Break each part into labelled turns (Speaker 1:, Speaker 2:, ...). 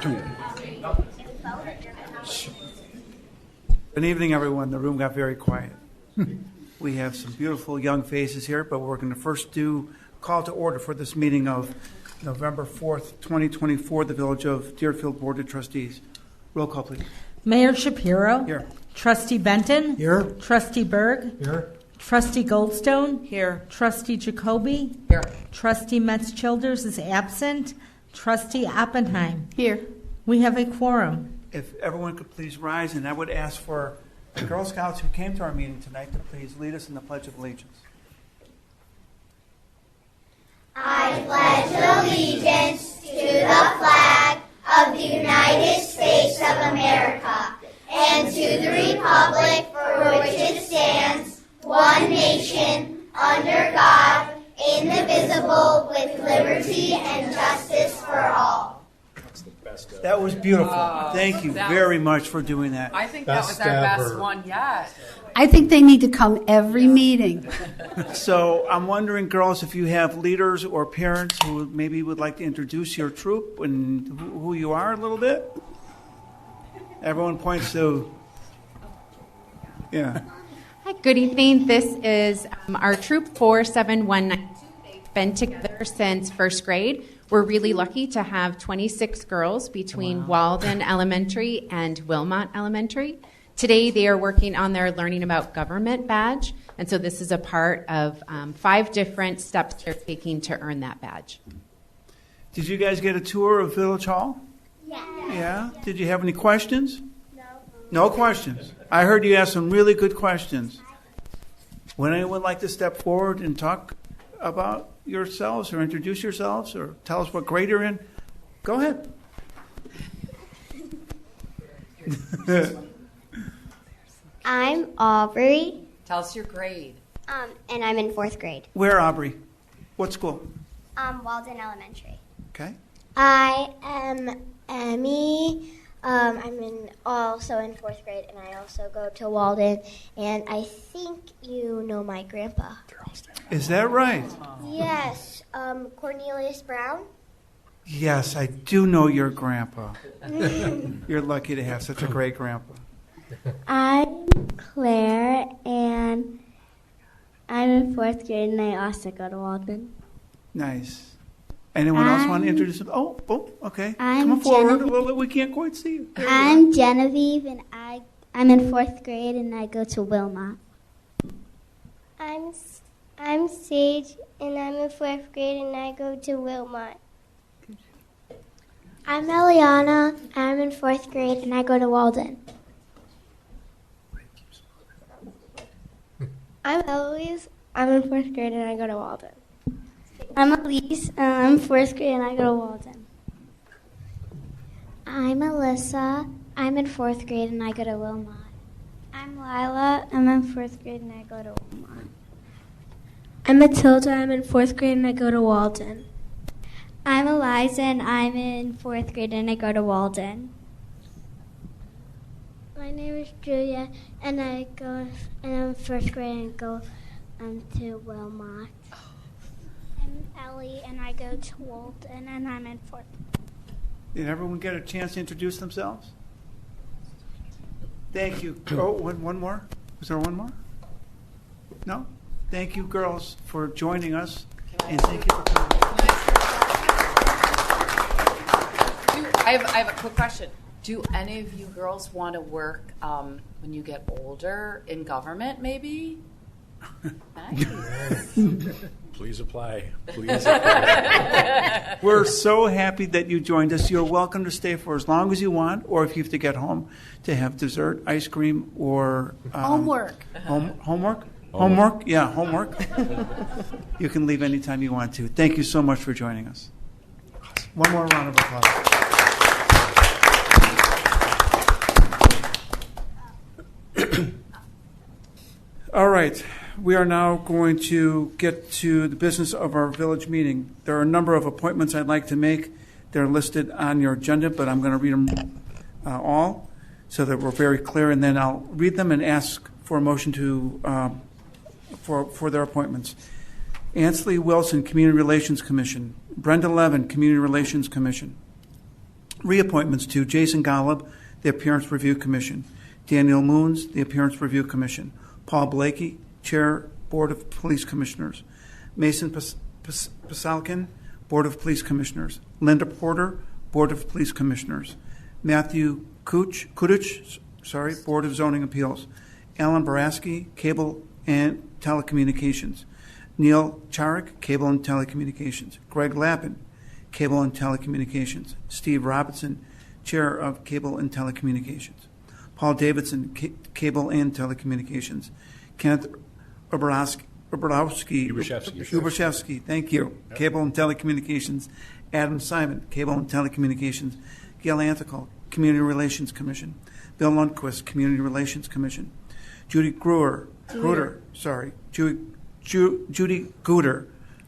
Speaker 1: Good evening, everyone. The room got very quiet. We have some beautiful young faces here, but we're going to first do call to order for this meeting of November 4th, 2024, the Village of Deerfield Board of Trustees. Roll call, please.
Speaker 2: Mayor Shapiro.
Speaker 1: Here.
Speaker 2: Trustee Benton.
Speaker 3: Here.
Speaker 2: Trustee Berg.
Speaker 3: Here.
Speaker 2: Trustee Goldstone. Here. Trustee Jacoby.
Speaker 4: Here.
Speaker 2: Trustee Metz-Childers is absent. Trustee Oppenheim.
Speaker 4: Here.
Speaker 2: We have a quorum.
Speaker 1: If everyone could please rise, and I would ask for the Girl Scouts who came to our meeting tonight to please lead us in the Pledge of Allegiance.
Speaker 5: I pledge allegiance to the flag of the United States of America and to the republic for which it stands, one nation, under God, indivisible, with liberty and justice for all.
Speaker 1: That was beautiful. Thank you very much for doing that.
Speaker 4: I think that was our best one yet.
Speaker 6: I think they need to come every meeting.
Speaker 1: So I'm wondering, girls, if you have leaders or parents who maybe would like to introduce your troop and who you are a little bit. Everyone points to, yeah.
Speaker 7: Hi, good evening. This is our troop 47192. They've been together since first grade. We're really lucky to have 26 girls between Walden Elementary and Wilmot Elementary. Today they are working on their Learning About Government badge, and so this is a part of 5 different steps they're taking to earn that badge.
Speaker 1: Did you guys get a tour of Village Hall? Yeah. Did you have any questions?
Speaker 5: No.
Speaker 1: No questions. I heard you ask some really good questions. Would anyone like to step forward and talk about yourselves or introduce yourselves or tell us what grade you're in? Go ahead.
Speaker 5: I'm Aubrey,
Speaker 4: Tell us your grade.
Speaker 5: and I'm in 4th grade.
Speaker 1: Where, Aubrey? What school?
Speaker 5: Walden Elementary.
Speaker 1: Okay.
Speaker 5: I am Emmy. I'm also in 4th grade, and I also go to Walden. And I think you know my grandpa.
Speaker 1: Is that right?
Speaker 5: Yes, Cornelius Brown.
Speaker 1: Yes, I do know your grandpa. You're lucky to have such a great grandpa.
Speaker 5: I'm Claire, and I'm in 4th grade, and I also go to Walden.
Speaker 1: Nice. Anyone else want to introduce them? Oh, okay.
Speaker 5: I'm
Speaker 1: Come forward
Speaker 5: Genevieve.
Speaker 1: a little bit. We can't quite see you. There you
Speaker 5: I'm Genevieve, and I'm in 4th grade, and I go to Wilmot. I'm Sage, and I'm in 4th grade, and I go to Wilmot. I'm Eliana. I'm in 4th grade, and I go to Walden. I'm Eloise. I'm in 4th grade, and I go to Walden. I'm Elise, and I'm in 4th grade, and I go to Walden. I'm Alyssa. I'm in 4th grade, and I go to Wilmot. I'm Lila. I'm in 4th grade, and I go to Wilmot. I'm Matilda. I'm in 4th grade, and I go to Walden. I'm Eliza, and I'm in 4th grade, and I go to Walden. My name is Julia, and I'm in 1st grade, and I go to Wilmot. I'm Ellie, and I go to Walden, and I'm in 4th.
Speaker 1: Did everyone get a chance to introduce themselves? Thank you. Oh, one more? Was there one more? No? Thank you, girls, for joining us, and thank you for coming.
Speaker 4: I have a quick question. Do any of you girls want to work when you get older in government, maybe? Nice.
Speaker 8: Please apply. Please apply.
Speaker 1: We're so happy that you joined us. You're welcome to stay for as long as you want, or if you have to get home to have dessert, ice cream, or
Speaker 6: Homework.
Speaker 1: Homework? Homework? Yeah, homework. You can leave anytime you want to. Thank you so much for joining us. One more round of applause. All right. We are now going to get to the business of our village meeting. There are a number of appointments I'd like to make. They're listed on your agenda, but I'm going to read them all so that we're very clear, and then I'll read them and ask for a motion to for their appointments. Ansley Wilson, Community Relations Commission. Brenda Levin, Community Relations Commission. Reappointments to Jason Golub, the Appearance Review Commission. Daniel Moons, the Appearance Review Commission. Paul Blakey, Chair, Board of Police Commissioners. Mason Pasalkin, Board of Police Commissioners. Linda Porter, Board of Police Commissioners. Matthew Kudich, Board of Zoning Appeals. Alan Baraski, Cable and Telecommunications. Neil Charik, Cable and Telecommunications. Greg Lappin, Cable and Telecommunications. Steve Robinson, Chair of Cable and Telecommunications. Paul Davidson, Cable and Telecommunications. Kenneth Ubershevsky, thank you. Yep. Cable and Telecommunications. Adam Simon, Cable and Telecommunications. Gail Antical, Community Relations Commission. Bill Lundquist, Community Relations Commission. Judy Gooder,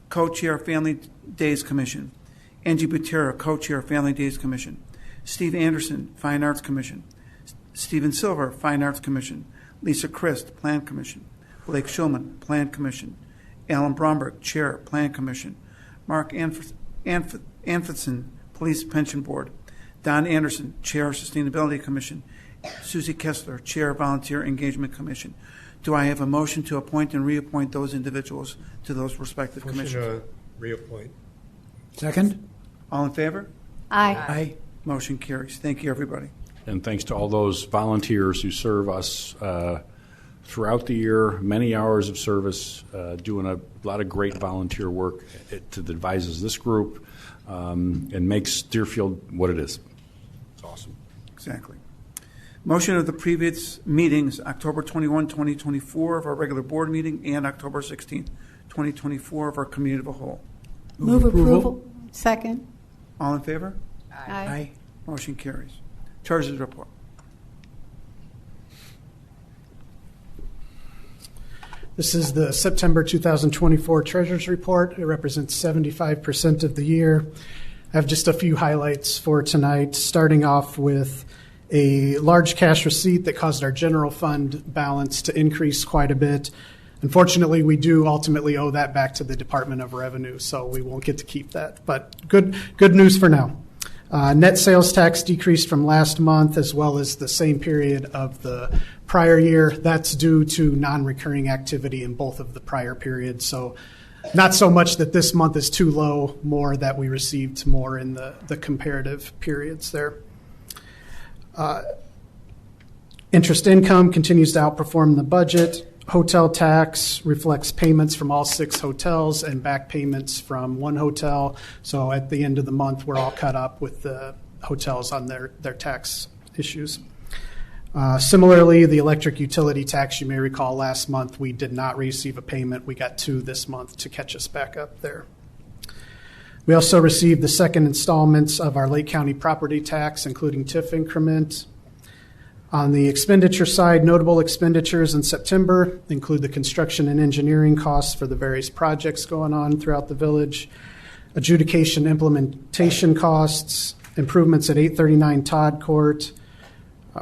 Speaker 1: Co-Chair Family Days Commission. Angie Butera, Co-Chair Family Days Commission. Steve Anderson, Fine Arts Commission. Stephen Silver, Fine Arts Commission. Lisa Christ, Plan Commission. Blake Schulman, Plan Commission. Alan Bromberg, Chair, Plan Commission. Mark Anfitson, Police Pension Board. Don Anderson, Chair, Sustainability Commission. Susie Kessler, Chair, Volunteer Engagement Commission. Do I have a motion to appoint and reappoint those individuals to those respective commissions?
Speaker 3: Motion to reappoint.
Speaker 9: Second?
Speaker 1: All in favor?
Speaker 6: Aye.
Speaker 1: Motion carries. Thank you, everybody.
Speaker 8: And thanks to all those volunteers who serve us throughout the year, many hours of service, doing a lot of great volunteer work that advises this group and makes Deerfield what it is. It's awesome.
Speaker 1: Exactly. Motion of the previous meetings, October 21, 2024 of our regular board meeting and October 16, 2024 of our committee of a whole.
Speaker 6: Move approval. Second?
Speaker 1: All in favor?
Speaker 6: Aye.
Speaker 1: Motion carries. Charges report.
Speaker 9: This is the September 2024 Treasurers Report. It represents 75% of the year. I have just a few highlights for tonight, starting off with a large cash receipt that caused our general fund balance to increase quite a bit. Unfortunately, we do ultimately owe that back to the Department of Revenue, so we won't get to keep that. But good news for now. Net sales tax decreased from last month as well as the same period of the prior year. That's due to non-recurring activity in both of the prior periods. So not so much that this month is too low, more that we received more in the comparative periods there. Interest income continues to outperform the budget. Hotel tax reflects payments from all 6 hotels and back payments from 1 hotel. So at the end of the month, we're all caught up with the hotels on their tax issues. Similarly, the electric utility tax, you may recall last month, we did not receive a payment. We got 2 this month to catch us back up there. We also received the second installments of our Lake County property tax, including TIF increment. On the expenditure side, notable expenditures in September include the construction and engineering costs for the various projects going on throughout the village, adjudication implementation costs, improvements at 839 Todd Court,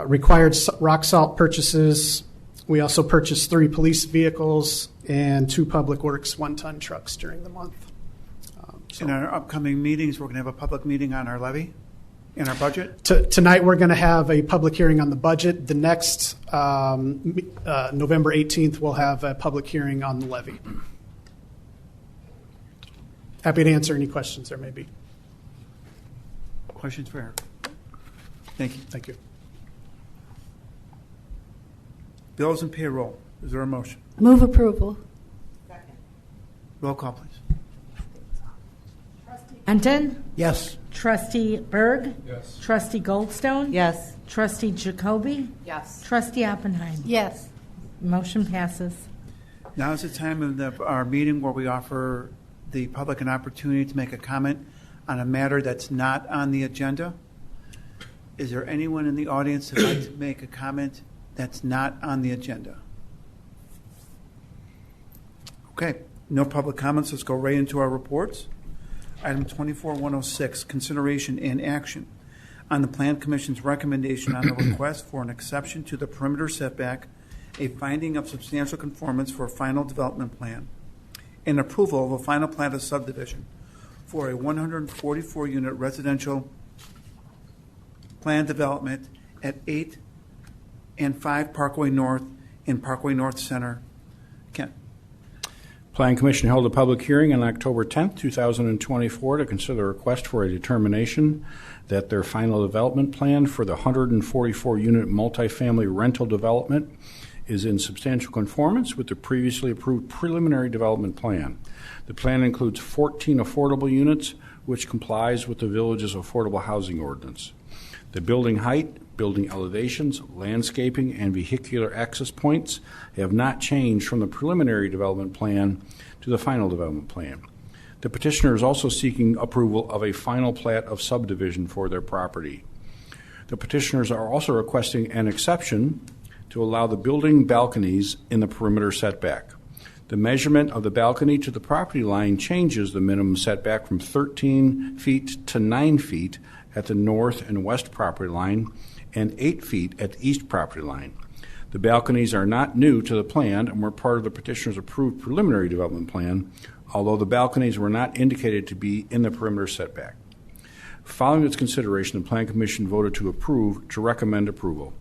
Speaker 9: required rock salt purchases. We also purchased 3 police vehicles and 2 public works 1-ton trucks during the month.
Speaker 1: In our upcoming meetings, we're going to have a public meeting on our levy and our budget.
Speaker 9: Tonight, we're going to have a public hearing on the budget. The next November 18th, we'll have a public hearing on the levy. Happy to answer any questions there may be.
Speaker 1: Questions for Eric? Thank you.
Speaker 9: Thank you.
Speaker 1: Bills and payroll. Is there a motion?
Speaker 6: Move approval.
Speaker 1: Roll call, please.
Speaker 2: Benton?
Speaker 9: Yes.
Speaker 2: Trustee Berg?
Speaker 3: Yes.
Speaker 2: Trustee Goldstone?
Speaker 10: Yes.
Speaker 2: Trustee Jacoby?
Speaker 4: Yes.
Speaker 2: Trustee Oppenheim?
Speaker 6: Yes.
Speaker 2: Motion passes.
Speaker 1: Now is the time of our meeting where we offer the public an opportunity to make a comment on a matter that's not on the agenda. Is there anyone in the audience that would like to make a comment that's not on the agenda? Okay, no public comments. Let's go right into our reports. Item 24-106, consideration and action on the Plan Commission's recommendation on the request for an exception to the perimeter setback, a finding of substantial conformance for a final development plan, and approval of a final plat of subdivision for a 144-unit residential planned development at 8 and 5 Parkway North in Parkway North Center. Ken.
Speaker 8: Plan Commission held a public hearing on October 10th, 2024 to consider a request for a determination that their final development plan for the 144-unit multifamily rental development is in substantial conformance with the previously approved preliminary development plan. The plan includes 14 affordable units, which complies with the village's affordable housing ordinance. The building height, building elevations, landscaping, and vehicular access points have not changed from the preliminary development plan to the final development plan. The petitioner is also seeking approval of a final plat of subdivision for their property. The petitioners are also requesting an exception to allow the building balconies in the perimeter setback. The measurement of the balcony to the property line changes the minimum setback from 13 feet to 9 feet at the north and west property line and 8 feet at the east property line. The balconies are not new to the plan and were part of the petitioner's approved preliminary development plan, although the balconies were not indicated to be in the perimeter setback. Following its consideration, the Plan Commission voted to recommend approval.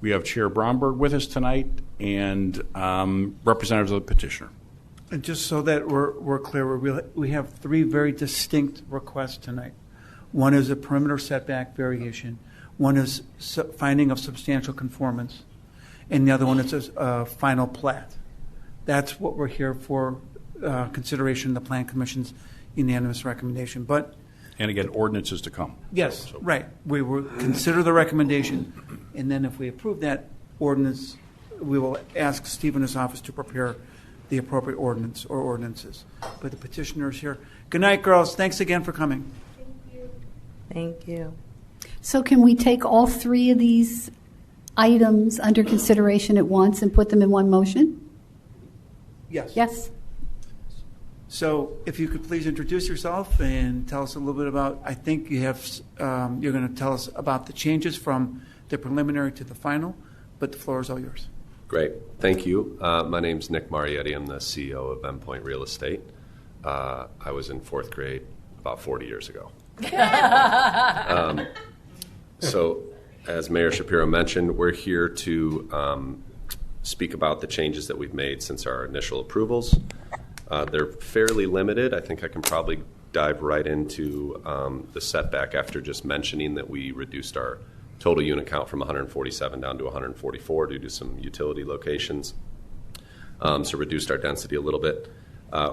Speaker 8: We have Chair Bromberg with us tonight and representatives of the petitioner.
Speaker 1: And just so that we're clear, we have 3 very distinct requests tonight. One is a perimeter setback variation. One is finding of substantial conformance. And the other one is a final plat. That's what we're here for, consideration of the Plan Commission's unanimous recommendation.
Speaker 8: And again, ordinances to come.
Speaker 1: Yes, right. We will consider the recommendation, and then if we approve that ordinance, we will ask Steve in his office to prepare the appropriate ordinance or ordinances. But the petitioner is here. Good night, girls. Thanks again for coming.
Speaker 2: Thank you.
Speaker 6: So can we take all 3 of these items under consideration at once and put them in one motion?
Speaker 1: Yes.
Speaker 6: Yes.
Speaker 1: So if you could please introduce yourself and tell us a little bit about, I think you have, you're going to tell us about the changes from the preliminary to the final, but the floor is all yours.
Speaker 3: Great. Thank you. My name's Nick Marietti. I'm the CEO of Endpoint Real Estate. I was in 4th grade about 40 years ago. So as Mayor Shapiro mentioned, we're here to speak about the changes that we've made since our initial approvals. They're fairly limited. I think I can probably dive right into the setback after just mentioning that we reduced our total unit count from 147 down to 144 due to some utility locations. So reduced our density a little bit.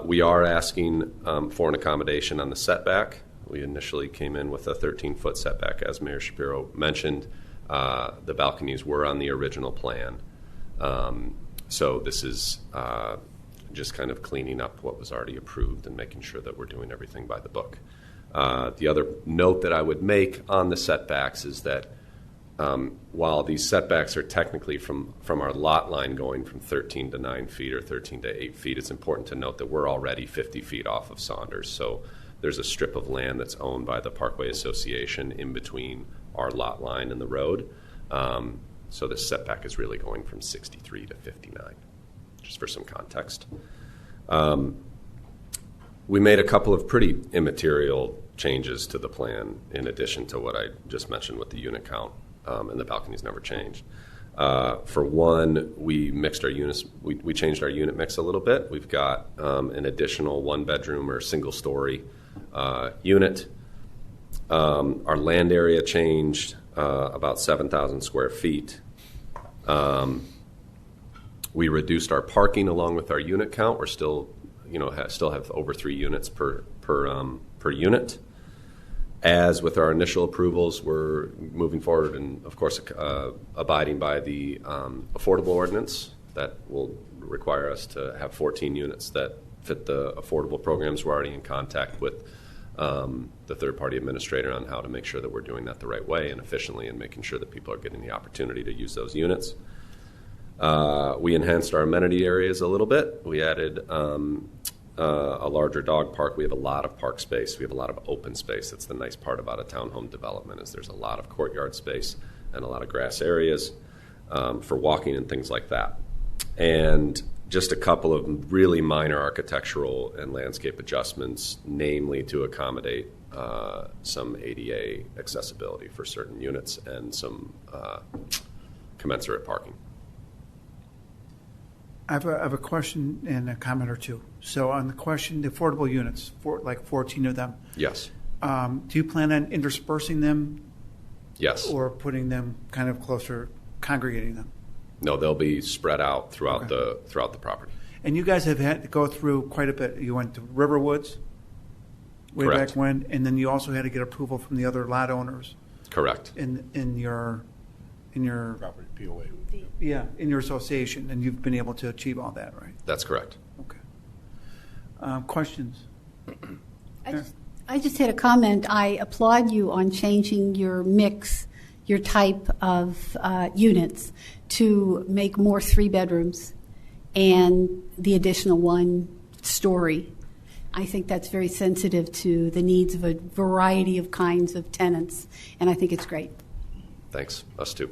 Speaker 3: We are asking for an accommodation on the setback. We initially came in with a 13-foot setback, as Mayor Shapiro mentioned. The balconies were on the original plan. So this is just kind of cleaning up what was already approved and making sure that we're doing everything by the book. The other note that I would make on the setbacks is that while these setbacks are technically from our lot line going from 13 to 9 feet or 13 to 8 feet, it's important to note that we're already 50 feet off of Saunders. So there's a strip of land that's owned by the Parkway Association in between our lot line and the road. So the setback is really going from 63 to 59, just for some context. We made a couple of pretty immaterial changes to the plan in addition to what I just mentioned with the unit count, and the balconies never changed. For one, we mixed our units. We changed our unit mix a little bit. We've got an additional 1-bedroom or single-story unit. Our land area changed about 7,000 square feet. We reduced our parking along with our unit count. We're still, still have over 3 units per unit. As with our initial approvals, we're moving forward and, of course, abiding by the affordable ordinance that will require us to have 14 units that fit the affordable programs. We're already in contact with the third-party administrator on how to make sure that we're doing that the right way and efficiently and making sure that people are getting the opportunity to use those units. We enhanced our amenity areas a little bit. We added a larger dog park. We have a lot of park space. We have a lot of open space. That's the nice part about a townhome development is there's a lot of courtyard space and a lot of grass areas for walking and things like that. And just a couple of really minor architectural and landscape adjustments, namely to accommodate some ADA accessibility for certain units and some commensurate parking.
Speaker 1: I have a question and a comment or two. So on the question, the affordable units, like 14 of them,
Speaker 3: Yes.
Speaker 1: do you plan on interspersing them
Speaker 3: Yes.
Speaker 1: or putting them kind of closer, congregating them?
Speaker 3: No, they'll be spread out throughout
Speaker 1: Okay.
Speaker 3: the property.
Speaker 1: And you guys have had to go through quite a bit. You went to Riverwoods way
Speaker 3: Correct.
Speaker 1: back when, and then you also had to get approval from the other lot owners
Speaker 3: Correct.
Speaker 1: in your
Speaker 8: Property POA.
Speaker 1: in your association, and you've been able to achieve all that, right?
Speaker 3: That's correct.
Speaker 1: Okay. Questions?
Speaker 6: I just had a comment. I applaud you on changing your mix, your type of units to make more 3 bedrooms and the additional 1 story. I think that's very sensitive to the needs of a variety of kinds of tenants, and I think it's great.
Speaker 3: Thanks. Us too.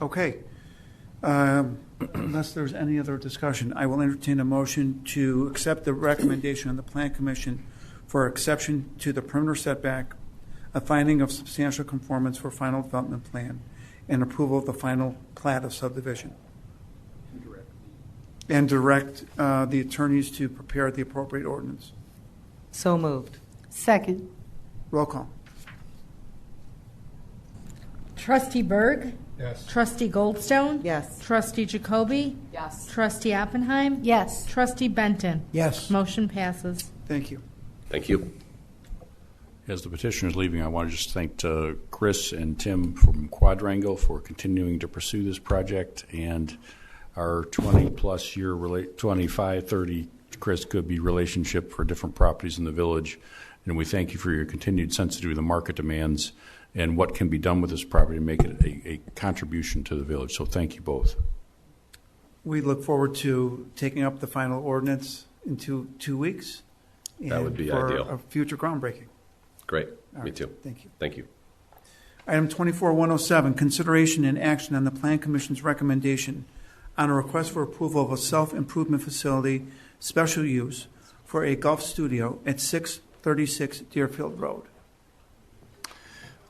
Speaker 1: Okay. Unless there's any other discussion, I will entertain a motion to accept the recommendation of the Plan Commission for exception to the perimeter setback, a finding of substantial conformance for final development plan, and approval of the final plat of subdivision. And direct the attorneys to prepare the appropriate ordinance.
Speaker 2: So moved.
Speaker 6: Second.
Speaker 1: Roll call.
Speaker 2: Trustee Berg?
Speaker 9: Yes.
Speaker 2: Trustee Goldstone?
Speaker 10: Yes.
Speaker 2: Trustee Jacoby?
Speaker 4: Yes.
Speaker 2: Trustee Oppenheim?
Speaker 6: Yes.
Speaker 2: Trustee Benton?
Speaker 9: Yes.
Speaker 2: Motion passes.
Speaker 1: Thank you.
Speaker 3: Thank you.
Speaker 8: As the petitioner is leaving, I want to just thank Chris and Tim from Quadrangle for continuing to pursue this project, and our 20-plus year, 25, 30, Chris, could be relationship for different properties in the village. And we thank you for your continued sensitivity to the market demands and what can be done with this property to make it a contribution to the village. So thank you both.
Speaker 1: We look forward to taking up the final ordinance in 2 weeks.
Speaker 3: That would be
Speaker 1: for
Speaker 3: ideal.
Speaker 1: a future groundbreaking.
Speaker 3: Great.
Speaker 1: All
Speaker 3: Me
Speaker 1: right.
Speaker 3: too.
Speaker 1: Thank you.
Speaker 3: Thank you.
Speaker 1: Item 24-107, consideration and action on the Plan Commission's recommendation on a request for approval of a self-improvement facility special use for a golf studio at 636 Deerfield Road.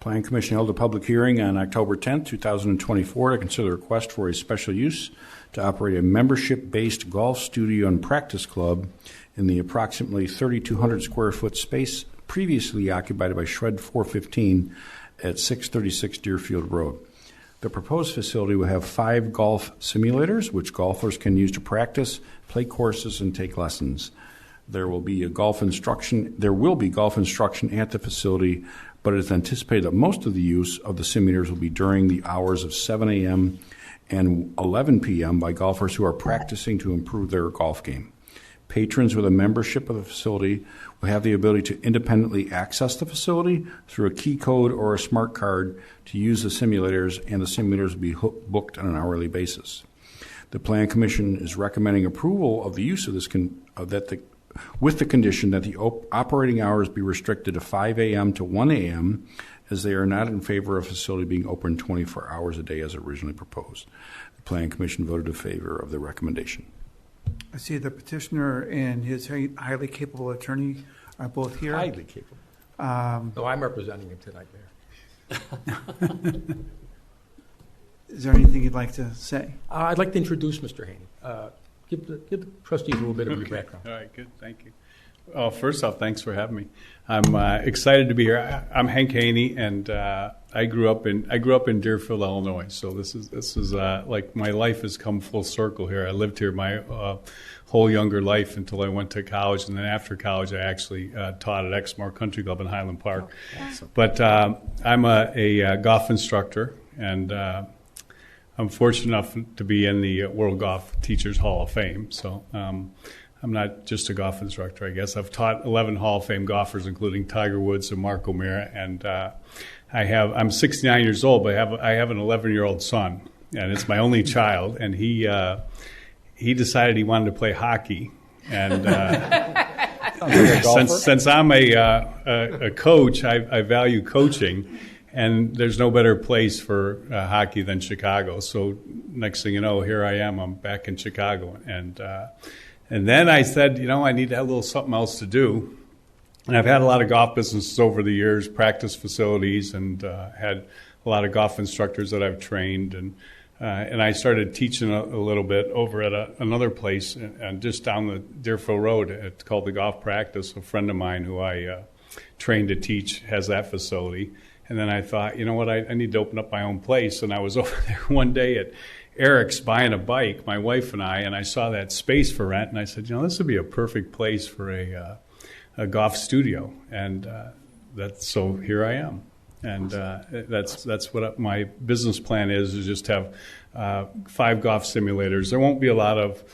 Speaker 8: Plan Commission held a public hearing on October 10, 2024 to consider the request for a special use to operate a membership-based golf studio and practice club in the approximately 3,200 square foot space previously occupied by Shred 415 at 636 Deerfield Road. The proposed facility will have 5 golf simulators, which golfers can use to practice, play courses, and take lessons. There will be golf instruction at the facility, but it is anticipated that most of the use of the simulators will be during the hours of 7 a.m. and 11 p.m. by golfers who are practicing to improve their golf game. Patrons with a membership of the facility will have the ability to independently access the facility through a key code or a smart card to use the simulators, and the simulators will be booked on an hourly basis. The Plan Commission is recommending approval of the use of this with the condition that the operating hours be restricted to 5 a.m. to 1 a.m., as they are not in favor of a facility being open 24 hours a day as originally proposed. The Plan Commission voted in favor of the recommendation.
Speaker 1: I see the petitioner and his highly capable attorney are both here.
Speaker 11: Highly capable. No, I'm representing him tonight, Mayor.
Speaker 1: Is there anything you'd like to say?
Speaker 11: I'd like to introduce Mr. Haney. Give the trustees a little bit of your background.
Speaker 12: All right, good, thank you. First off, thanks for having me. I'm excited to be here. I'm Hank Haney, and I grew up in Deerfield, Illinois. So this is like my life has come full circle here. I lived here my whole younger life until I went to college, and then after college, I actually taught at Exmoor Country Club in Highland Park. Awesome. But I'm a golf instructor, and I'm fortunate enough to be in the World Golf Teachers Hall of Fame. So I'm not just a golf instructor, I guess. I've taught 11 Hall of Fame golfers, including Tiger Woods and Mark O'Meara. And I'm 69 years old, but I have an 11-year-old son, and it's my only child. And he decided he wanted to play hockey. And since I'm a coach, I value coaching. And there's no better place for hockey than Chicago. So next thing you know, here I am. I'm back in Chicago. And then I said, I need to have a little something else to do. And I've had a lot of golf businesses over the years, practice facilities, and had a lot of golf instructors that I've trained. And I started teaching a little bit over at another place and just down the Deerfield Road. It's called the Golf Practice. A friend of mine who I trained to teach has that facility. And then I thought, you know what, I need to open up my own place. And I was over there one day at Eric's buying a bike, my wife and I saw that space for rent. And I said, this would be a perfect place for a golf studio. And so here I am. And that's what my business plan is just have 5 golf simulators. There won't be a lot of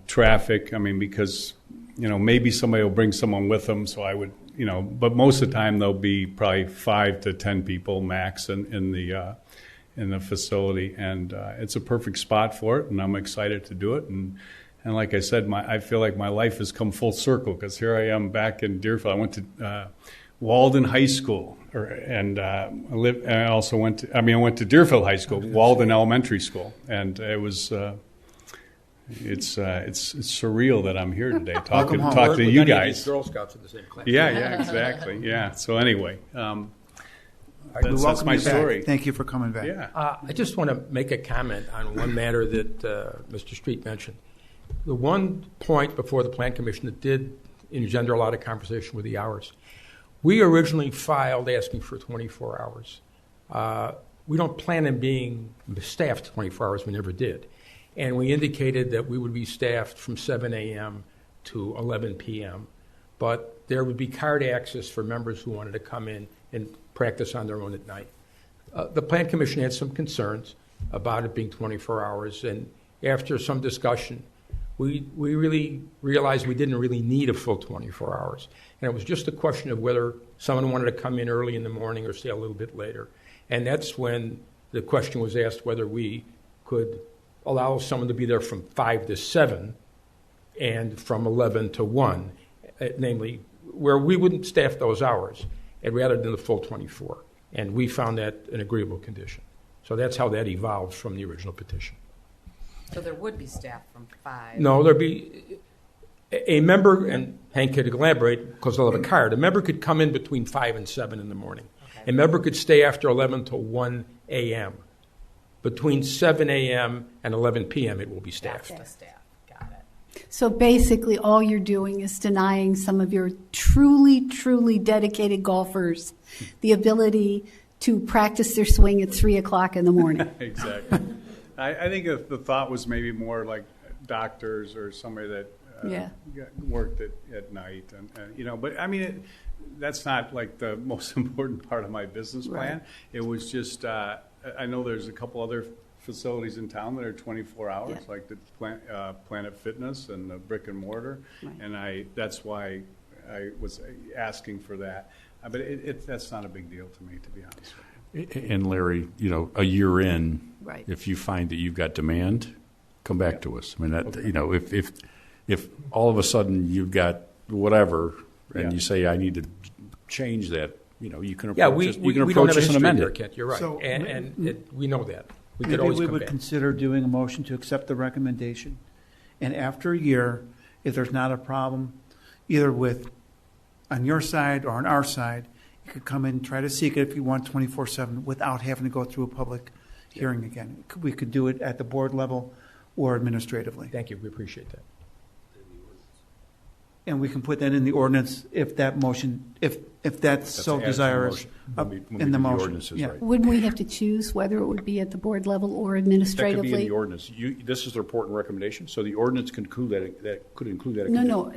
Speaker 12: traffic, because, maybe somebody will bring someone with them, so I would, but most of the time there'll be probably 5 to 10 people max in the facility, and it's a perfect spot for it, and I'm excited to do it. And like I said, I feel like my life has come full circle because here I am back in Deerfield. I went to Walden High School, and I also went to Deerfield High School, Walden Elementary School, and it was. It's surreal that I'm here today talking to you guys.
Speaker 11: Girl Scouts in the same class.
Speaker 12: Yeah, exactly. Yeah. So anyway,
Speaker 1: that's
Speaker 12: my story.
Speaker 1: Thank you for coming back.
Speaker 12: Yeah.
Speaker 11: I just want to make a comment on one matter that Mr. Street mentioned. The one point before the Plan Commission that did engender a lot of conversation were the hours. We originally filed asking for 24 hours. We don't plan on being staffed 24 hours. We never did. And we indicated that we would be staffed from 7 a.m. to 11 p.m., but there would be card access for members who wanted to come in and practice on their own at night. The Plan Commission had some concerns about it being 24 hours, and after some discussion, we really realized we didn't really need a full 24 hours. And it was just a question of whether someone wanted to come in early in the morning or stay a little bit later. And that's when the question was asked whether we could allow someone to be there from 5 to 7 and from 11 to 1, namely, where we wouldn't staff those hours, and rather than the full 24. And we found that an agreeable condition. So that's how that evolved from the original petition.
Speaker 4: So there would be staff from 5?
Speaker 11: No, there'd be a member, and Hank could elaborate because they'll have a card. A member could come in between 5 and 7 in the morning. Okay. A member could stay after 11 to 1 a.m. Between 7 a.m. and 11 p.m. it will be staffed.
Speaker 4: That's the staff. Got it.
Speaker 6: So basically, all you're doing is denying some of your truly, truly dedicated golfers the ability to practice their swing at 3 o'clock in the morning.
Speaker 12: Exactly. I think if the thought was maybe more like doctors or somebody that worked at night, and but I mean, that's not like the most important part of my business plan. Right. It was just. I know there's a couple other facilities in town that are 24 hours, like the Planet Fitness and the Brick and Mortar, and that's why I was asking for that. But that's not a big deal to me, to be honest with you.
Speaker 8: And Larry, a year in, if you find that you've got demand, come back to us. I mean, that if all of a sudden you've got whatever, and you say I need to change that. You can approach
Speaker 11: we don't have an amend it. Kent, you're right, so, we know that. We could always
Speaker 1: we
Speaker 11: come
Speaker 1: would
Speaker 11: back.
Speaker 1: consider doing a motion to accept the recommendation, and after a year, if there's not a problem, either on your side or on our side, you could come in and try to seek it if you want 24/7 without having to go through a public hearing again. We could do it at the board level or administratively.
Speaker 11: Thank you. We appreciate that.
Speaker 1: And we can put that in the ordinance if that motion, if that's so desirous, in the motion.
Speaker 8: Right.
Speaker 6: Wouldn't we have to choose whether it would be at the board level or administratively?
Speaker 8: That could be in the ordinance. This is the report and recommendation, so the ordinance could include that. Could include that.
Speaker 6: No,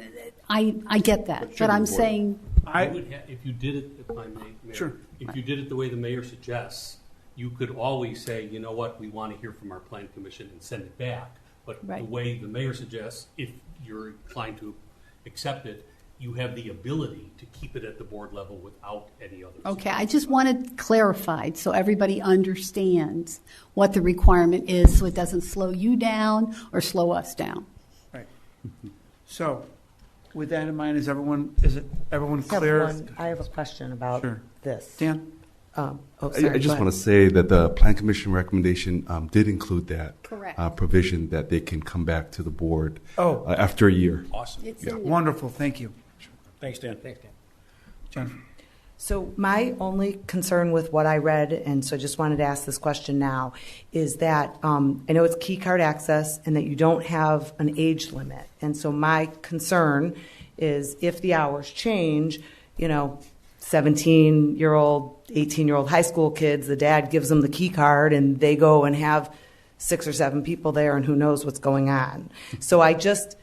Speaker 6: I get that, but I'm saying.
Speaker 10: If you did it, if I may, Mayor,
Speaker 1: sure.
Speaker 10: If you did it the way the mayor suggests, you could always say, you know what, we want to hear from our plan commission and send it back. But the way the mayor suggests, if you're inclined to accept it, you have the ability to keep it at the board level without any other.
Speaker 6: Okay, I just want it clarified so everybody understands what the requirement is, so it doesn't slow you down or slow us down.
Speaker 1: Right. So, with that in mind, is everyone clear?
Speaker 13: I have a question about this.
Speaker 1: Dan?
Speaker 13: I just want to say that the Plan Commission recommendation did include that
Speaker 6: Correct.
Speaker 13: Provision that they can come back to the board
Speaker 1: Oh.
Speaker 13: after a year.
Speaker 8: Awesome.
Speaker 1: Wonderful, thank you.
Speaker 8: Thanks, Dan.
Speaker 1: Jennifer?
Speaker 14: So my only concern with what I read, and so I just wanted to ask this question now, is that I know it's key card access and that you don't have an age limit. And so my concern is if the hours change, 17-year-old, 18-year-old high school kids, the dad gives them the key card and they go and have 6 or 7 people there and who knows what's going on. So I just...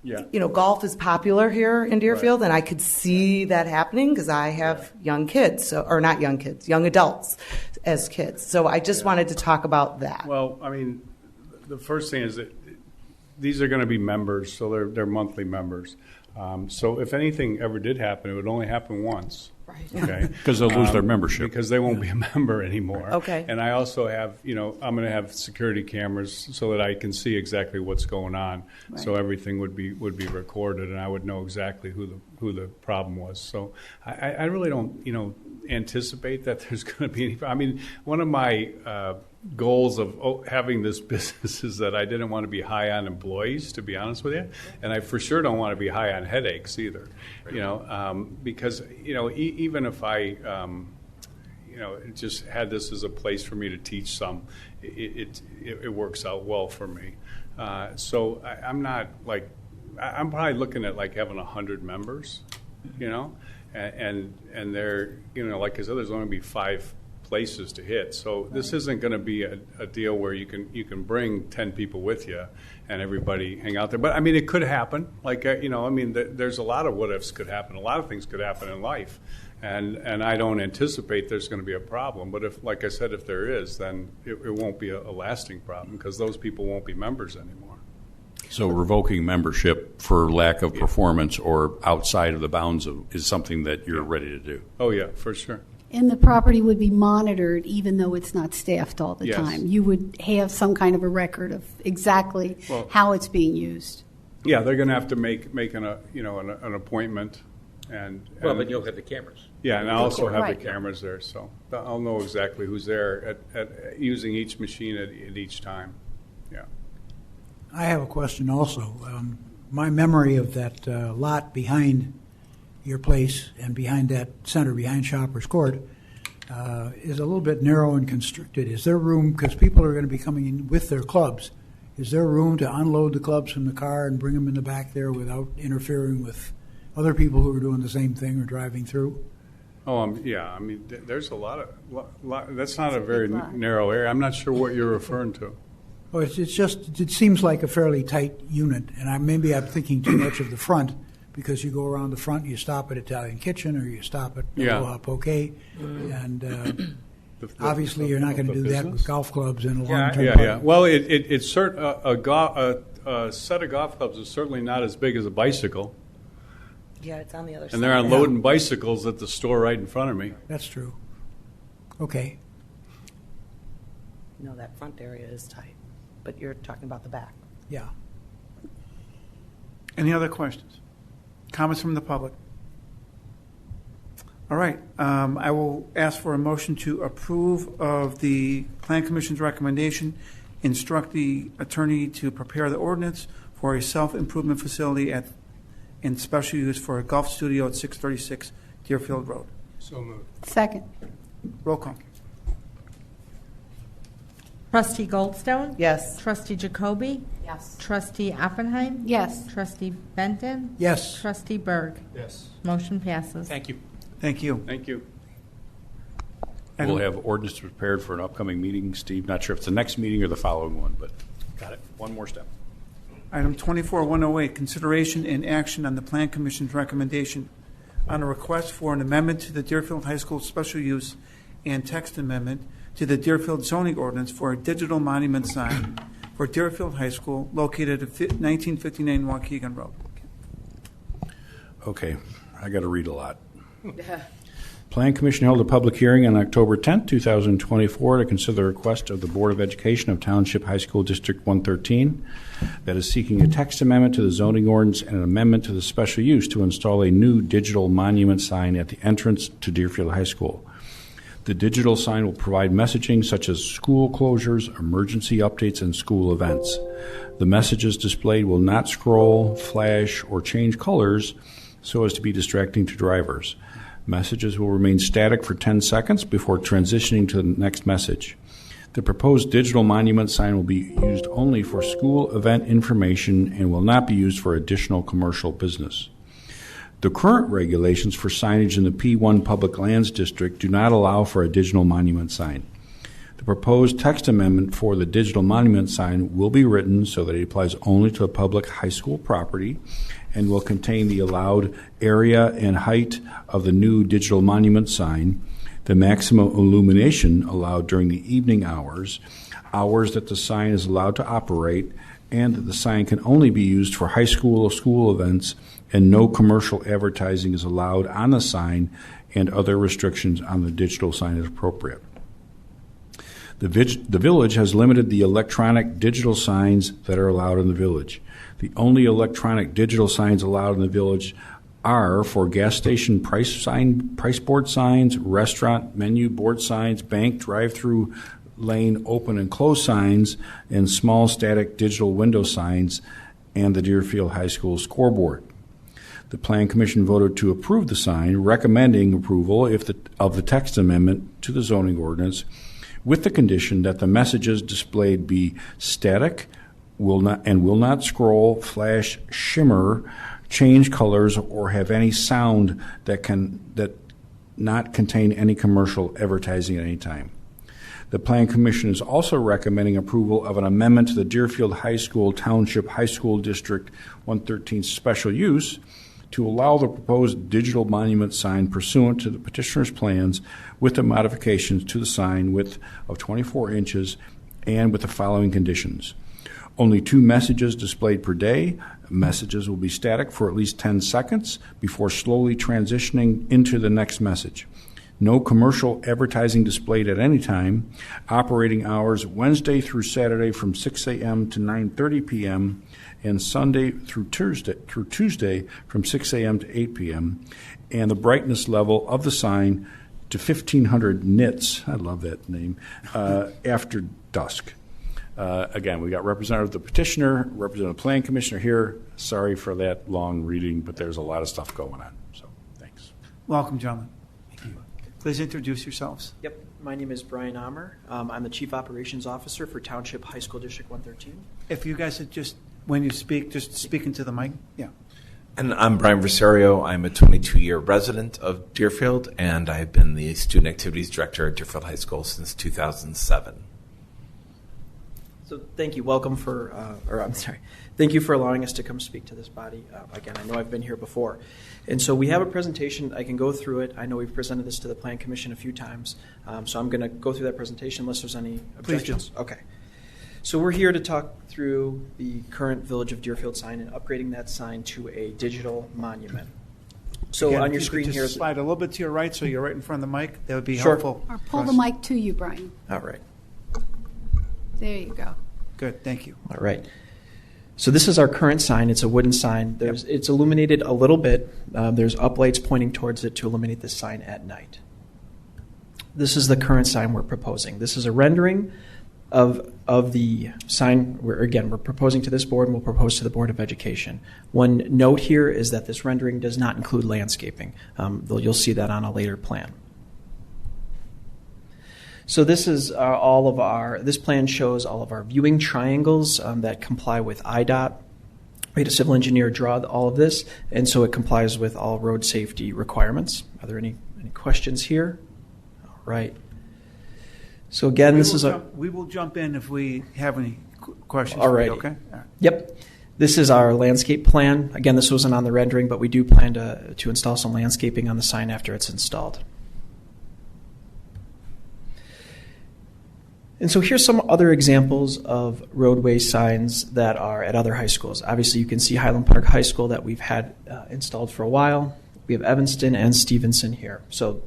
Speaker 12: Yeah.
Speaker 14: Golf is popular here in Deerfield, and I could see that happening because I have young kids, or not young kids, young adults as kids. So I just wanted to talk about that.
Speaker 12: Well, I mean, the first thing is that these are going to be members, so they're monthly members. So if anything ever did happen, it would only happen once.
Speaker 14: Right.
Speaker 12: Okay.
Speaker 8: Because they'll lose their membership.
Speaker 12: Because they won't be a member anymore.
Speaker 14: Okay.
Speaker 12: And I also have, I'm going to have security cameras so that I can see exactly what's going on.
Speaker 14: Right.
Speaker 12: So everything would be recorded, and I would know exactly who the problem was. So I really don't, anticipate that there's going to be any. I mean, one of my goals of having this business is that I didn't want to be high on employees, to be honest with you, and I for sure don't want to be high on headaches either. Because even if I just had this as a place for me to teach some, it works out well for me. So I'm not like I'm probably looking at like having 100 members, and they're like I said, there's only be 5 places to hit. So this isn't going to be a deal where you can bring 10 people with you and everybody hang out there. But I mean, it could happen. Like there's a lot of what ifs could happen. A lot of things could happen in life, and I don't anticipate there's going to be a problem. But if, like I said, if there is, then it won't be a lasting problem because those people won't be members anymore.
Speaker 8: So revoking membership for lack of performance or outside of the bounds is something that you're ready to do.
Speaker 12: Oh yeah, for sure.
Speaker 6: And the property would be monitored even though it's not staffed all the
Speaker 12: Yes.
Speaker 6: time. You would have some kind of a record of exactly how it's being used.
Speaker 12: Yeah, they're going to have to make an appointment,
Speaker 11: But you'll have the cameras.
Speaker 12: Yeah, and I also have
Speaker 6: Right.
Speaker 12: the cameras there, so I'll know exactly who's there at using each machine at each time. Yeah.
Speaker 15: I have a question also. My memory of that lot behind your place and behind that center, behind Shoppers Court, is a little bit narrow and constricted. Is there room, because people are going to be coming in with their clubs, is there room to unload the clubs from the car and bring them in the back there without interfering with other people who are doing the same thing or driving through?
Speaker 12: Oh, yeah. I mean, there's a lot of. That's not a very narrow area. I'm not sure what you're referring to.
Speaker 15: Oh, it seems like a fairly tight unit, and maybe I'm thinking too much of the front, because you go around the front, you stop at Italian Kitchen, or you stop at Aloha Poke, and obviously you're not going to do that with golf clubs in a long-term park.
Speaker 12: Yeah. Well, it's a set of golf clubs is certainly not as big as a bicycle.
Speaker 14: Yeah, it's on the other side.
Speaker 12: And they're unloading bicycles at the store right in front of me.
Speaker 15: That's true. Okay.
Speaker 14: No, that front area is tight, but you're talking about the back.
Speaker 15: Yeah.
Speaker 1: Any other questions? Comments from the public? All right. I will ask for a motion to approve of the Plan Commission's recommendation, instruct the attorney to prepare the ordinance for a self-improvement facility in special use for a golf studio at 636 Deerfield Road.
Speaker 11: So moved.
Speaker 6: Second.
Speaker 1: Roll call.
Speaker 2: Trustee Goldstone?
Speaker 14: Yes.
Speaker 2: Trustee Jacoby?
Speaker 4: Yes.
Speaker 2: Trustee Oppenheim?
Speaker 6: Yes.
Speaker 2: Trustee Benton?
Speaker 15: Yes.
Speaker 2: Trustee Berg?
Speaker 11: Yes.
Speaker 2: Motion passes.
Speaker 11: Thank you.
Speaker 1: Thank you.
Speaker 12: Thank you.
Speaker 8: We'll have ordinance prepared for an upcoming meeting, Steve. Not sure if it's the next meeting or the following one, but got it. One more step.
Speaker 1: Item 24-108, consideration and action on the Plan Commission's recommendation on a request for an amendment to the Deerfield High School special use and text amendment to the Deerfield zoning ordinance for a digital monument sign for Deerfield High School located at 1959 Waukegan Road.
Speaker 8: Okay, I got to read a lot. Plan Commission held a public hearing on October 10, 2024 to consider the request of the Board of Education of Township High School District 113 that is seeking a text amendment to the zoning ordinance and an amendment to the special use to install a new digital monument sign at the entrance to Deerfield High School. The digital sign will provide messaging such as school closures, emergency updates, and school events. The messages displayed will not scroll, flash, or change colors so as to be distracting to drivers. Messages will remain static for 10 seconds before transitioning to the next message. The proposed digital monument sign will be used only for school event information and will not be used for additional commercial business. The current regulations for signage in the P1 Public Lands District do not allow for a digital monument sign. The proposed text amendment for the digital monument sign will be written so that it applies only to a public high school property and will contain the allowed area and height of the new digital monument sign, the maximum illumination allowed during the evening hours, hours that the sign is allowed to operate, and that the sign can only be used for high school or school events, and no commercial advertising is allowed on the sign, and other restrictions on the digital sign as appropriate. The village has limited the electronic digital signs that are allowed in the village. The only electronic digital signs allowed in the village are for gas station price board signs, restaurant menu board signs, bank drive-through lane open and close signs, and small static digital window signs, and the Deerfield High School scoreboard. The Plan Commission voted to approve the sign, recommending approval of the text amendment to the zoning ordinance, with the condition that the messages displayed be static, will not scroll, flash, shimmer, change colors, or have any sound that not contain any commercial advertising at any time. The Plan Commission is also recommending approval of an amendment to the Deerfield High School Township High School District 113 special use to allow the proposed digital monument sign pursuant to the petitioner's plans with the modifications to the sign width of 24 inches and with the following conditions. Only 2 messages displayed per day. Messages will be static for at least 10 seconds before slowly transitioning into the next message. No commercial advertising displayed at any time. Operating hours Wednesday through Saturday from 6 a.m. to 9:30 p.m. and Sunday through Tuesday from 6 a.m. to 8 p.m. And the brightness level of the sign to 1,500 nits. I love that name. After dusk. Again, we got representative of the petitioner, representative of the Plan Commissioner here. Sorry for that long reading, but there's a lot of stuff going on. So, thanks.
Speaker 1: Welcome, gentlemen. Thank you. Please introduce yourselves.
Speaker 16: Yep. My name is Brian Ammer. I'm the Chief Operations Officer for Township High School District 113.
Speaker 1: If you guys would just, when you speak, just speak into the mic. Yeah.
Speaker 17: And I'm Brian Versario. I'm a 22-year resident of Deerfield, and I've been the Student Activities Director at Deerfield High School since 2007.
Speaker 16: So thank you. Welcome Thank you for allowing us to come speak to this body. Again, I know I've been here before. And so we have a presentation. I can go through it. I know we've presented this to the Plan Commission a few times. So I'm going to go through that presentation unless there's any objections. Please do. Okay. So we're here to talk through the current Village of Deerfield sign and upgrading that sign to a digital monument. So
Speaker 1: Again,
Speaker 16: on your
Speaker 1: if you
Speaker 16: screen
Speaker 1: could
Speaker 16: here,
Speaker 1: just slide a little bit to your right so you're right in front of the mic. That would be
Speaker 16: Sure.
Speaker 1: helpful.
Speaker 6: Or pull the mic to you, Brian.
Speaker 16: all right.
Speaker 6: There you go.
Speaker 1: Good, thank you.
Speaker 16: All right. So this is our current sign. It's a wooden sign. It's illuminated a little bit. There's uplights pointing towards it to illuminate the sign at night. This is the current sign we're proposing. This is a rendering of the sign. We're proposing to this board and we'll propose to the Board of Education. One note here is that this rendering does not include landscaping. You'll see that on a later plan. So this is this plan shows all of our viewing triangles that comply with IDOT. We had a civil engineer draw all of this, and so it complies with all road safety requirements. Are there any questions here? All right. So again,
Speaker 1: we will jump in if we have any questions.
Speaker 16: All right.
Speaker 1: Okay. All right.
Speaker 16: Yep. This is our landscape plan. Again, this wasn't on the rendering, but we do plan to install some landscaping on the sign after it's installed. And so here's some other examples of roadway signs that are at other high schools. Obviously, you can see Highland Park High School that we've had installed for a while. We have Evanston and Stevenson here. So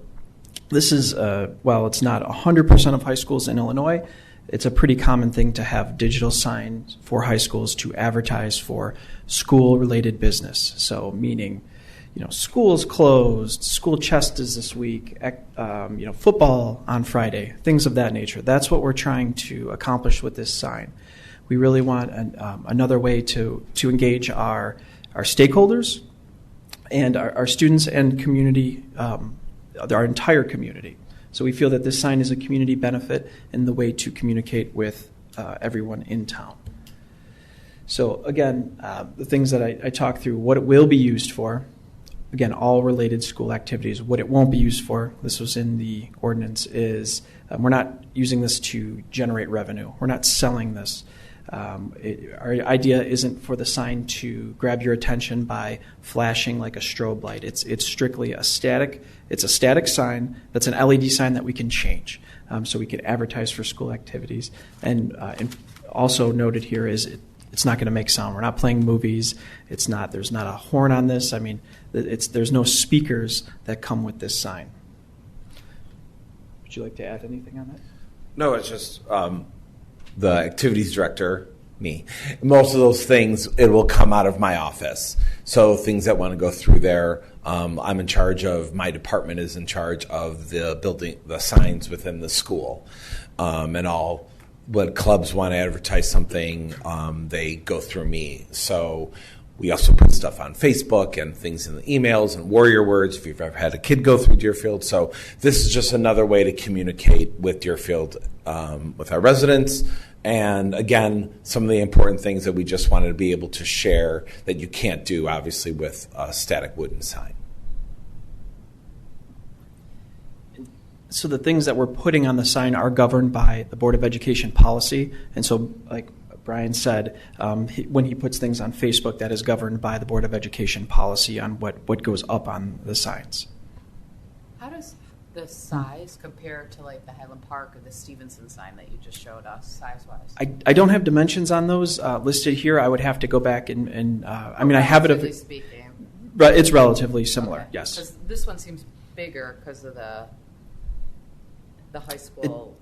Speaker 16: this is, while it's not 100% of high schools in Illinois, it's a pretty common thing to have digital signs for high schools to advertise for school-related business. So meaning school is closed, school chest is this week, football on Friday, things of that nature. That's what we're trying to accomplish with this sign. We really want another way to engage our stakeholders and our students and community, our entire community. So we feel that this sign is a community benefit and the way to communicate with everyone in town. So again, the things that I talked through, what it will be used for, again, all related school activities. What it won't be used for, this was in the ordinance, is we're not using this to generate revenue. We're not selling this. Our idea isn't for the sign to grab your attention by flashing like a strobe light. It's strictly a static sign that's an LED sign that we can change. So we could advertise for school activities. And also noted here is it's not going to make sound. We're not playing movies. There's not a horn on this. I mean, there's no speakers that come with this sign. Would you like to add anything on that?
Speaker 17: No, it's just the activities director, me. Most of those things, it will come out of my office. So things that want to go through there, I'm in charge of, my department is in charge of the building, the signs within the school. And all, when clubs want to advertise something, they go through me. So we also put stuff on Facebook and things in the emails and warrior words if you've ever had a kid go through Deerfield. So this is just another way to communicate with Deerfield, with our residents. And again, some of the important things that we just wanted to be able to share that you can't do, obviously, with a static wooden sign.
Speaker 16: So the things that we're putting on the sign are governed by the Board of Education policy. And so, like Brian said, when he puts things on Facebook, that is governed by the Board of Education policy on what goes up on the signs.
Speaker 4: How does the size compare to like the Highland Park or the Stevenson sign that you just showed us, size-wise?
Speaker 16: I don't have dimensions on those listed here. I would have to go back and I mean, I have it.
Speaker 4: Relatively speaking.
Speaker 16: But it's relatively similar,
Speaker 4: Okay.
Speaker 16: yes.
Speaker 4: Because this one seems bigger because of the high school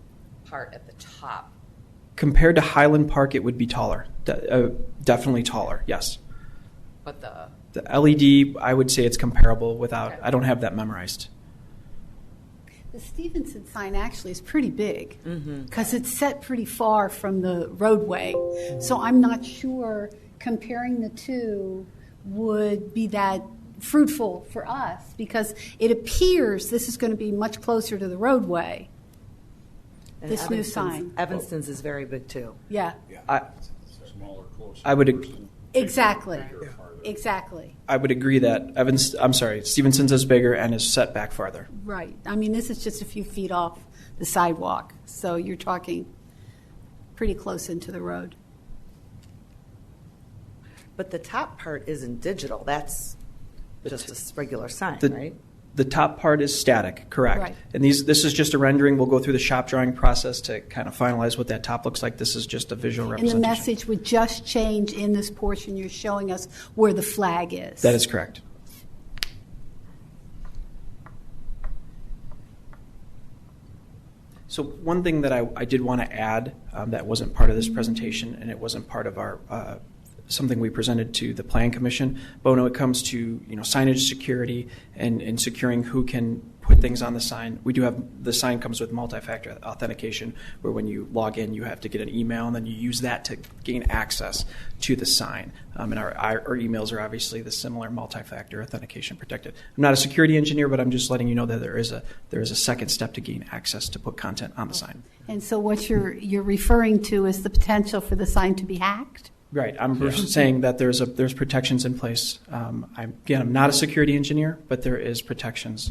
Speaker 4: part at the top.
Speaker 16: Compared to Highland Park, it would be taller. Definitely taller, yes.
Speaker 4: But
Speaker 16: the LED, I would say it's comparable without, I don't have that memorized.
Speaker 6: The Stevenson sign actually is pretty big because it's set pretty far from the roadway. So I'm not sure comparing the two would be that fruitful for us because it appears this is going to be much closer to the roadway.
Speaker 14: And
Speaker 6: This new sign.
Speaker 14: Evanston's is very big too.
Speaker 6: Yeah.
Speaker 16: I would
Speaker 6: Exactly. Exactly.
Speaker 16: I would agree that Stevenson's is bigger and is set back farther.
Speaker 6: Right. I mean, this is just a few feet off the sidewalk, so you're talking pretty close into the road.
Speaker 14: But the top part isn't digital. That's just a regular sign, right?
Speaker 16: The top part is static, correct.
Speaker 6: Right.
Speaker 16: And this is just a rendering. We'll go through the shop drawing process to kind of finalize what that top looks like. This is just a visual
Speaker 6: And
Speaker 16: representation.
Speaker 6: the message would just change in this portion you're showing us where the flag is.
Speaker 16: That is correct. So one thing that I did want to add that wasn't part of this presentation and it wasn't part of our something we presented to the Plan Commission. But when it comes to signage security and securing who can put things on the sign, we do have the sign comes with multi-factor authentication, where when you log in, you have to get an email and then you use that to gain access to the sign. And our emails are obviously the similar multi-factor authentication protected. I'm not a security engineer, but I'm just letting you know that there is a second step to gain access to put content on the sign.
Speaker 6: And so what you're referring to is the potential for the sign to be hacked?
Speaker 16: Right. I'm saying that there's protections in place. I'm not a security engineer, but there is protections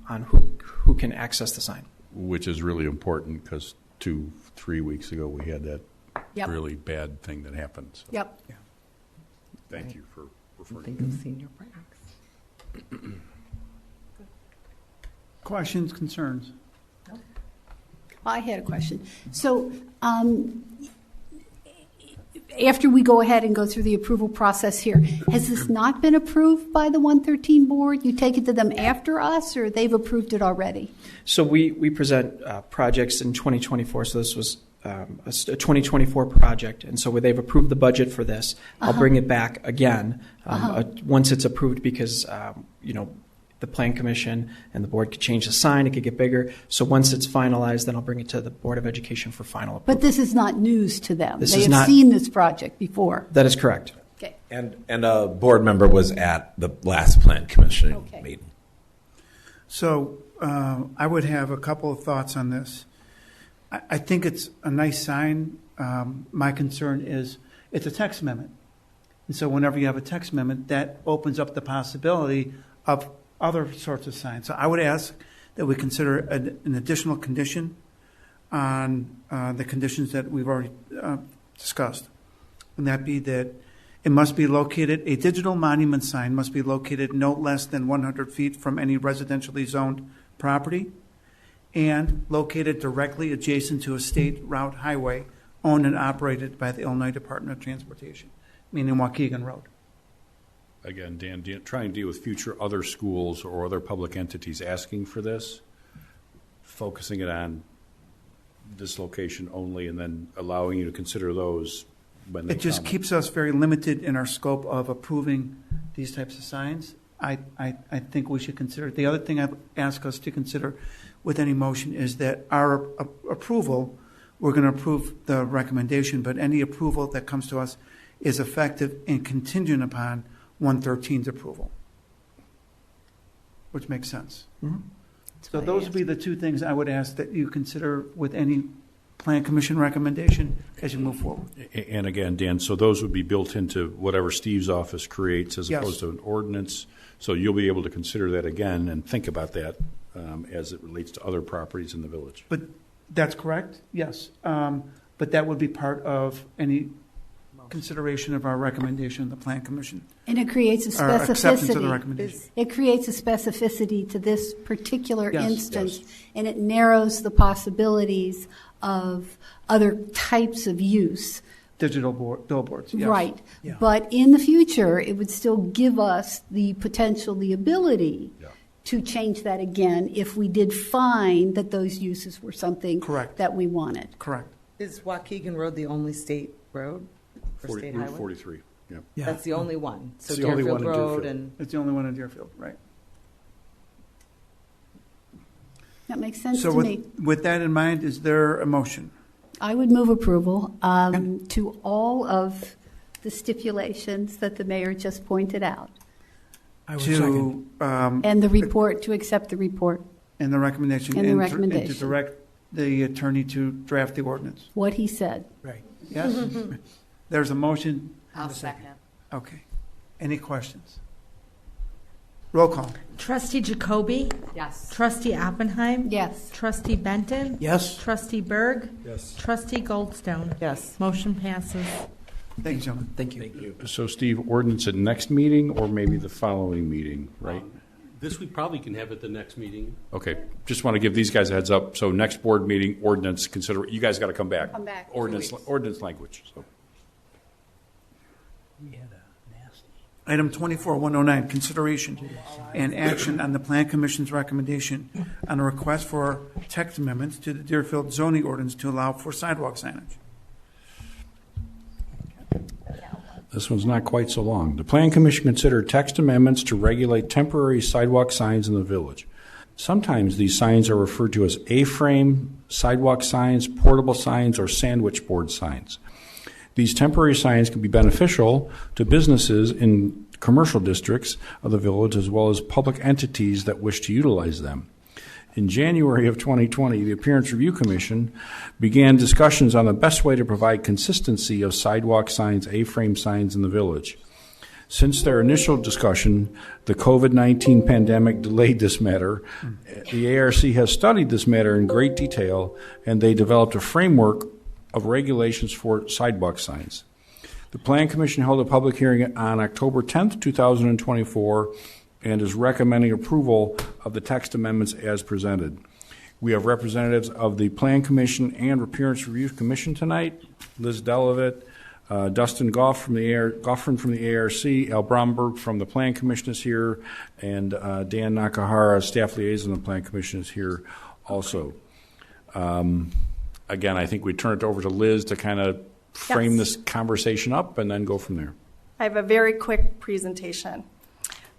Speaker 16: on who can access the sign.
Speaker 8: Which is really important because 2-3 weeks ago we had that really bad thing that happened. So.
Speaker 6: Yep.
Speaker 8: Yeah. Thank you for referring.
Speaker 14: I think I've seen your products.
Speaker 1: Questions, concerns?
Speaker 6: I had a question. So after we go ahead and go through the approval process here, has this not been approved by the 113 board? You take it to them after us, or they've approved it already?
Speaker 16: So we present projects in 2024. So this was a 2024 project, and so where they've approved the budget for this, I'll bring it back again once it's approved because the Plan Commission and the board could change the sign, it could get bigger. So once it's finalized, then I'll bring it to the Board of Education for final approval.
Speaker 6: But this is not news to them.
Speaker 16: This
Speaker 6: They
Speaker 16: is
Speaker 6: have
Speaker 16: not-
Speaker 6: seen this project before.
Speaker 16: That is correct.
Speaker 6: Okay.
Speaker 17: And a board member was at the last Plan Commission meeting.
Speaker 1: So I would have a couple of thoughts on this. I think it's a nice sign. My concern is it's a text amendment. And so whenever you have a text amendment, that opens up the possibility of other sorts of signs. So I would ask that we consider an additional condition on the conditions that we've already discussed. And that be that it must be located, a digital monument sign must be located no less than 100 feet from any residentially zoned property and located directly adjacent to a state route highway owned and operated by the Illinois Department of Transportation, meaning Waukegan Road.
Speaker 8: Again, Dan, trying to deal with future other schools or other public entities asking for this, focusing it on this location only, and then allowing you to consider those when they
Speaker 1: It just
Speaker 8: come.
Speaker 1: keeps us very limited in our scope of approving these types of signs. I think we should consider it. The other thing I'd ask us to consider with any motion is that our approval, we're going to approve the recommendation, but any approval that comes to us is effective and contingent upon 113's approval, which makes sense.
Speaker 16: Mm-hmm.
Speaker 1: So those would be the two things I would ask that you consider with any Plan Commission recommendation as you move forward.
Speaker 8: And again, Dan, so those would be built into whatever Steve's office creates as
Speaker 1: Yes.
Speaker 8: opposed to an ordinance. So you'll be able to consider that again and think about that as it relates to other properties in the village.
Speaker 1: But that's correct, yes. But that would be part of any consideration of our recommendation of the Plan Commission.
Speaker 6: And it creates a
Speaker 1: Or acceptance of the
Speaker 6: specificity.
Speaker 1: recommendation.
Speaker 6: It creates a specificity to this particular
Speaker 1: Yes,
Speaker 6: instance, and it narrows the possibilities of other types of use.
Speaker 1: Digital billboards, yes.
Speaker 6: Right.
Speaker 1: Yeah.
Speaker 6: But in the future, it would still give us the potential, the ability to change that again if we did find that those uses were something that we wanted.
Speaker 1: Correct.
Speaker 14: Is Waukegan Road the only state road or state
Speaker 8: Route
Speaker 14: highway?
Speaker 8: 43. Yeah.
Speaker 14: That's the only one. So
Speaker 8: It's the only
Speaker 14: Deerfield
Speaker 8: one in
Speaker 14: Road
Speaker 8: Deerfield.
Speaker 14: and
Speaker 1: It's the only one in Deerfield, right.
Speaker 6: That makes sense
Speaker 1: So
Speaker 6: to me.
Speaker 1: with that in mind, is there a motion?
Speaker 6: I would move approval to all of the stipulations that the mayor just pointed out.
Speaker 15: I would second.
Speaker 6: And the report, to accept the report,
Speaker 1: And the recommendation.
Speaker 6: And the
Speaker 1: and
Speaker 6: recommendation.
Speaker 1: to direct the attorney to draft the ordinance.
Speaker 6: what he said.
Speaker 15: Right.
Speaker 1: Yes? There's a motion.
Speaker 4: I'll second.
Speaker 1: Okay. Any questions? Roll call.
Speaker 2: Trustee Jacoby?
Speaker 4: Yes.
Speaker 2: Trustee Oppenheim?
Speaker 6: Yes.
Speaker 2: Trustee Benton?
Speaker 15: Yes.
Speaker 2: Trustee Berg?
Speaker 11: Yes.
Speaker 2: Trustee Goldstone?
Speaker 14: yes.
Speaker 2: Motion passes.
Speaker 1: Thank you, gentlemen.
Speaker 16: Thank you.
Speaker 8: So Steve, ordinance at next meeting or maybe the following meeting, right?
Speaker 10: This we probably can have at the next meeting.
Speaker 8: Okay, just want to give these guys a heads up. So next board meeting, ordinance, consider, you guys got to come back.
Speaker 6: Come back.
Speaker 8: Ordinance language, so.
Speaker 15: We had a nasty.
Speaker 1: Item 24-109, consideration and action on the Plan Commission's recommendation on a request for text amendments to the Deerfield zoning ordinance to allow for sidewalk signage.
Speaker 8: This one's not quite so long. The Plan Commission considered text amendments to regulate temporary sidewalk signs in the village. Sometimes these signs are referred to as A-frame sidewalk signs, portable signs, or sandwich board signs. These temporary signs can be beneficial to businesses in commercial districts of the village as well as public entities that wish to utilize them. In January of 2020, the Appearance Review Commission began discussions on the best way to provide consistency of sidewalk signs, A-frame signs in the village. Since their initial discussion, the COVID-19 pandemic delayed this matter. The ARC has studied this matter in great detail, and they developed a framework of regulations for sidewalk signs. The Plan Commission held a public hearing on October 10th, 2024, and is recommending approval of the text amendments as presented. We have representatives of the Plan Commission and Appearance Review Commission tonight, Liz Delavitt, Dustin Goffin from the ARC, Al Bromberg from the Plan Commission is here, and Dan Nakahara, Staff Liaison of the Plan Commission, is here also. again, I think we turn it over to Liz to kind of frame this conversation up and then go from there.
Speaker 18: I have a very quick presentation.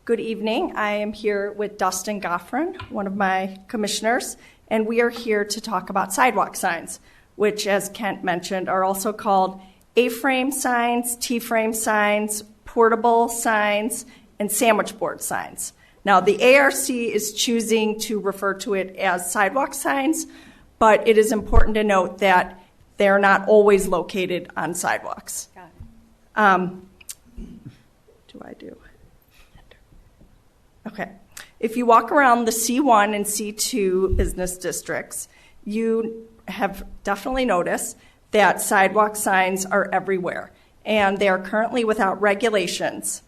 Speaker 18: Good evening. I am here with Dustin Goffrin, one of my commissioners, and we are here to talk about sidewalk signs, which, as Kent mentioned, are also called A-frame signs, T-frame signs, portable signs, and sandwich board signs. Now, the ARC is choosing to refer to it as sidewalk signs, but it is important to note that they're not always located on sidewalks. Got it. Okay. If you walk around the C1 and C2 business districts, you have definitely noticed that sidewalk signs are everywhere, and they are currently without regulations.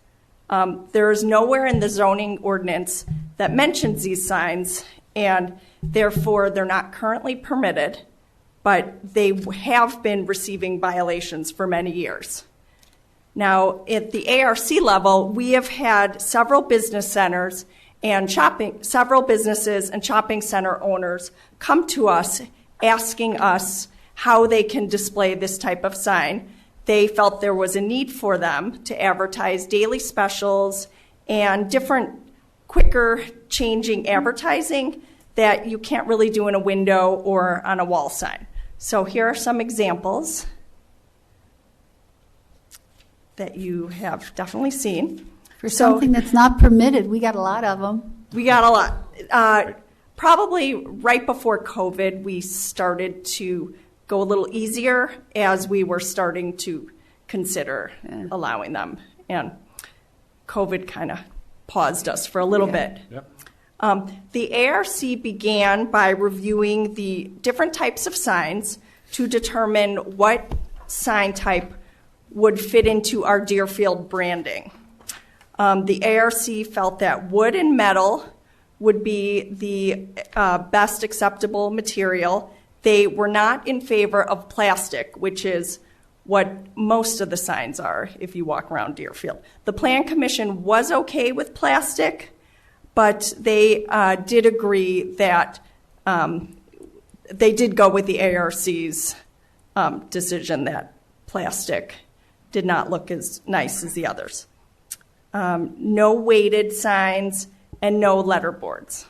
Speaker 18: There is nowhere in the zoning ordinance that mentions these signs, and therefore they're not currently permitted, but they have been receiving violations for many years. Now, at the ARC level, we have had several businesses and shopping center owners come to us asking us how they can display this type of sign. They felt there was a need for them to advertise daily specials and different quicker changing advertising that you can't really do in a window or on a wall sign. So here are some examples that you have definitely seen.
Speaker 6: For something that's not permitted, we got a lot of them.
Speaker 18: We got a lot. Probably right before COVID, we started to go a little easier as we were starting to consider allowing them. And COVID kind of paused us for a little bit. Yep. The ARC began by reviewing the different types of signs to determine what sign type would fit into our Deerfield branding. The ARC felt that wood and metal would be the best acceptable material. They were not in favor of plastic, which is what most of the signs are if you walk around Deerfield. The Plan Commission was okay with plastic, but they did agree that they did go with the ARC's decision that plastic did not look as nice as the others. No weighted signs and no letterboards.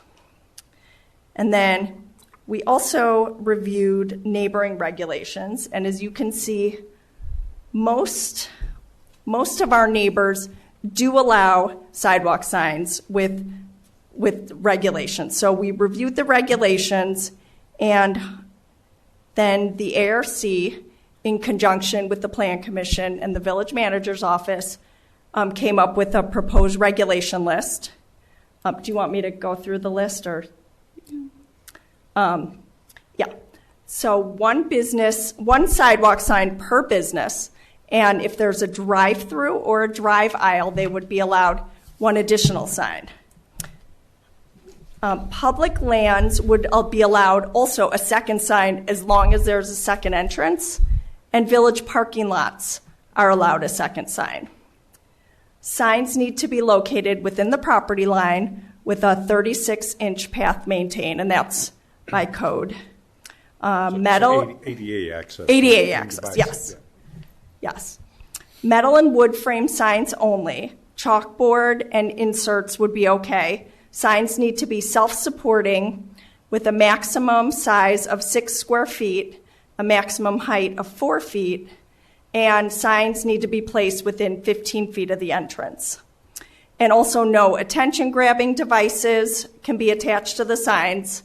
Speaker 18: And then we also reviewed neighboring regulations, and as you can see, most of our neighbors do allow sidewalk signs with regulations. So we reviewed the regulations, and then the ARC, in conjunction with the Plan Commission and the Village Manager's Office, came up with a proposed regulation list. Do you want me to go through the list, or? Yeah. So one sidewalk sign per business, and if there's a drive-through or a drive aisle, they would be allowed one additional sign. Public lands would be allowed also a second sign as long as there's a second entrance, and village parking lots are allowed a second sign. Signs need to be located within the property line with a 36-inch path maintained, and that's by code. Metal.
Speaker 8: ADA access.
Speaker 18: ADA access, yes.
Speaker 8: Yeah.
Speaker 18: Yes. Metal and wood frame signs only. Chalkboard and inserts would be okay. Signs need to be self-supporting with a maximum size of 6 square feet, a maximum height of 4 feet, and signs need to be placed within 15 feet of the entrance. And also no attention-grabbing devices can be attached to the signs.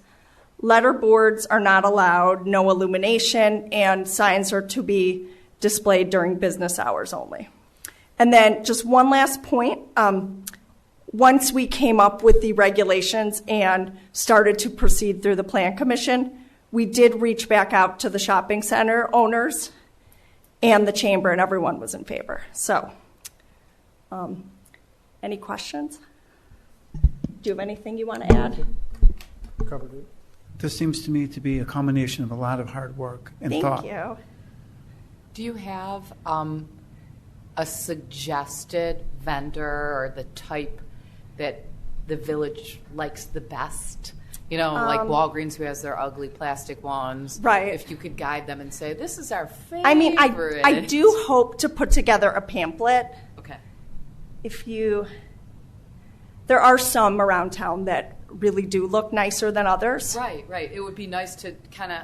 Speaker 18: Letterboards are not allowed, no illumination, and signs are to be displayed during business hours only. And then just one last point. Once we came up with the regulations and started to proceed through the Plan Commission, we did reach back out to the shopping center owners and the chamber, and everyone was in favor. So, any questions? Do you have anything you want to add?
Speaker 1: Covered it. This seems to me to be a combination of a lot of hard work and thought.
Speaker 18: Thank you.
Speaker 4: Do you have a suggested vendor or the type that the village likes the best You know, like Walgreens, who has their ugly plastic ones.
Speaker 18: Right.
Speaker 4: If you could guide them and say, this is our favorite.
Speaker 18: I mean, I do hope to put together a pamphlet.
Speaker 4: Okay.
Speaker 18: There are some around town that really do look nicer than others.
Speaker 4: Right. It would be nice to kind of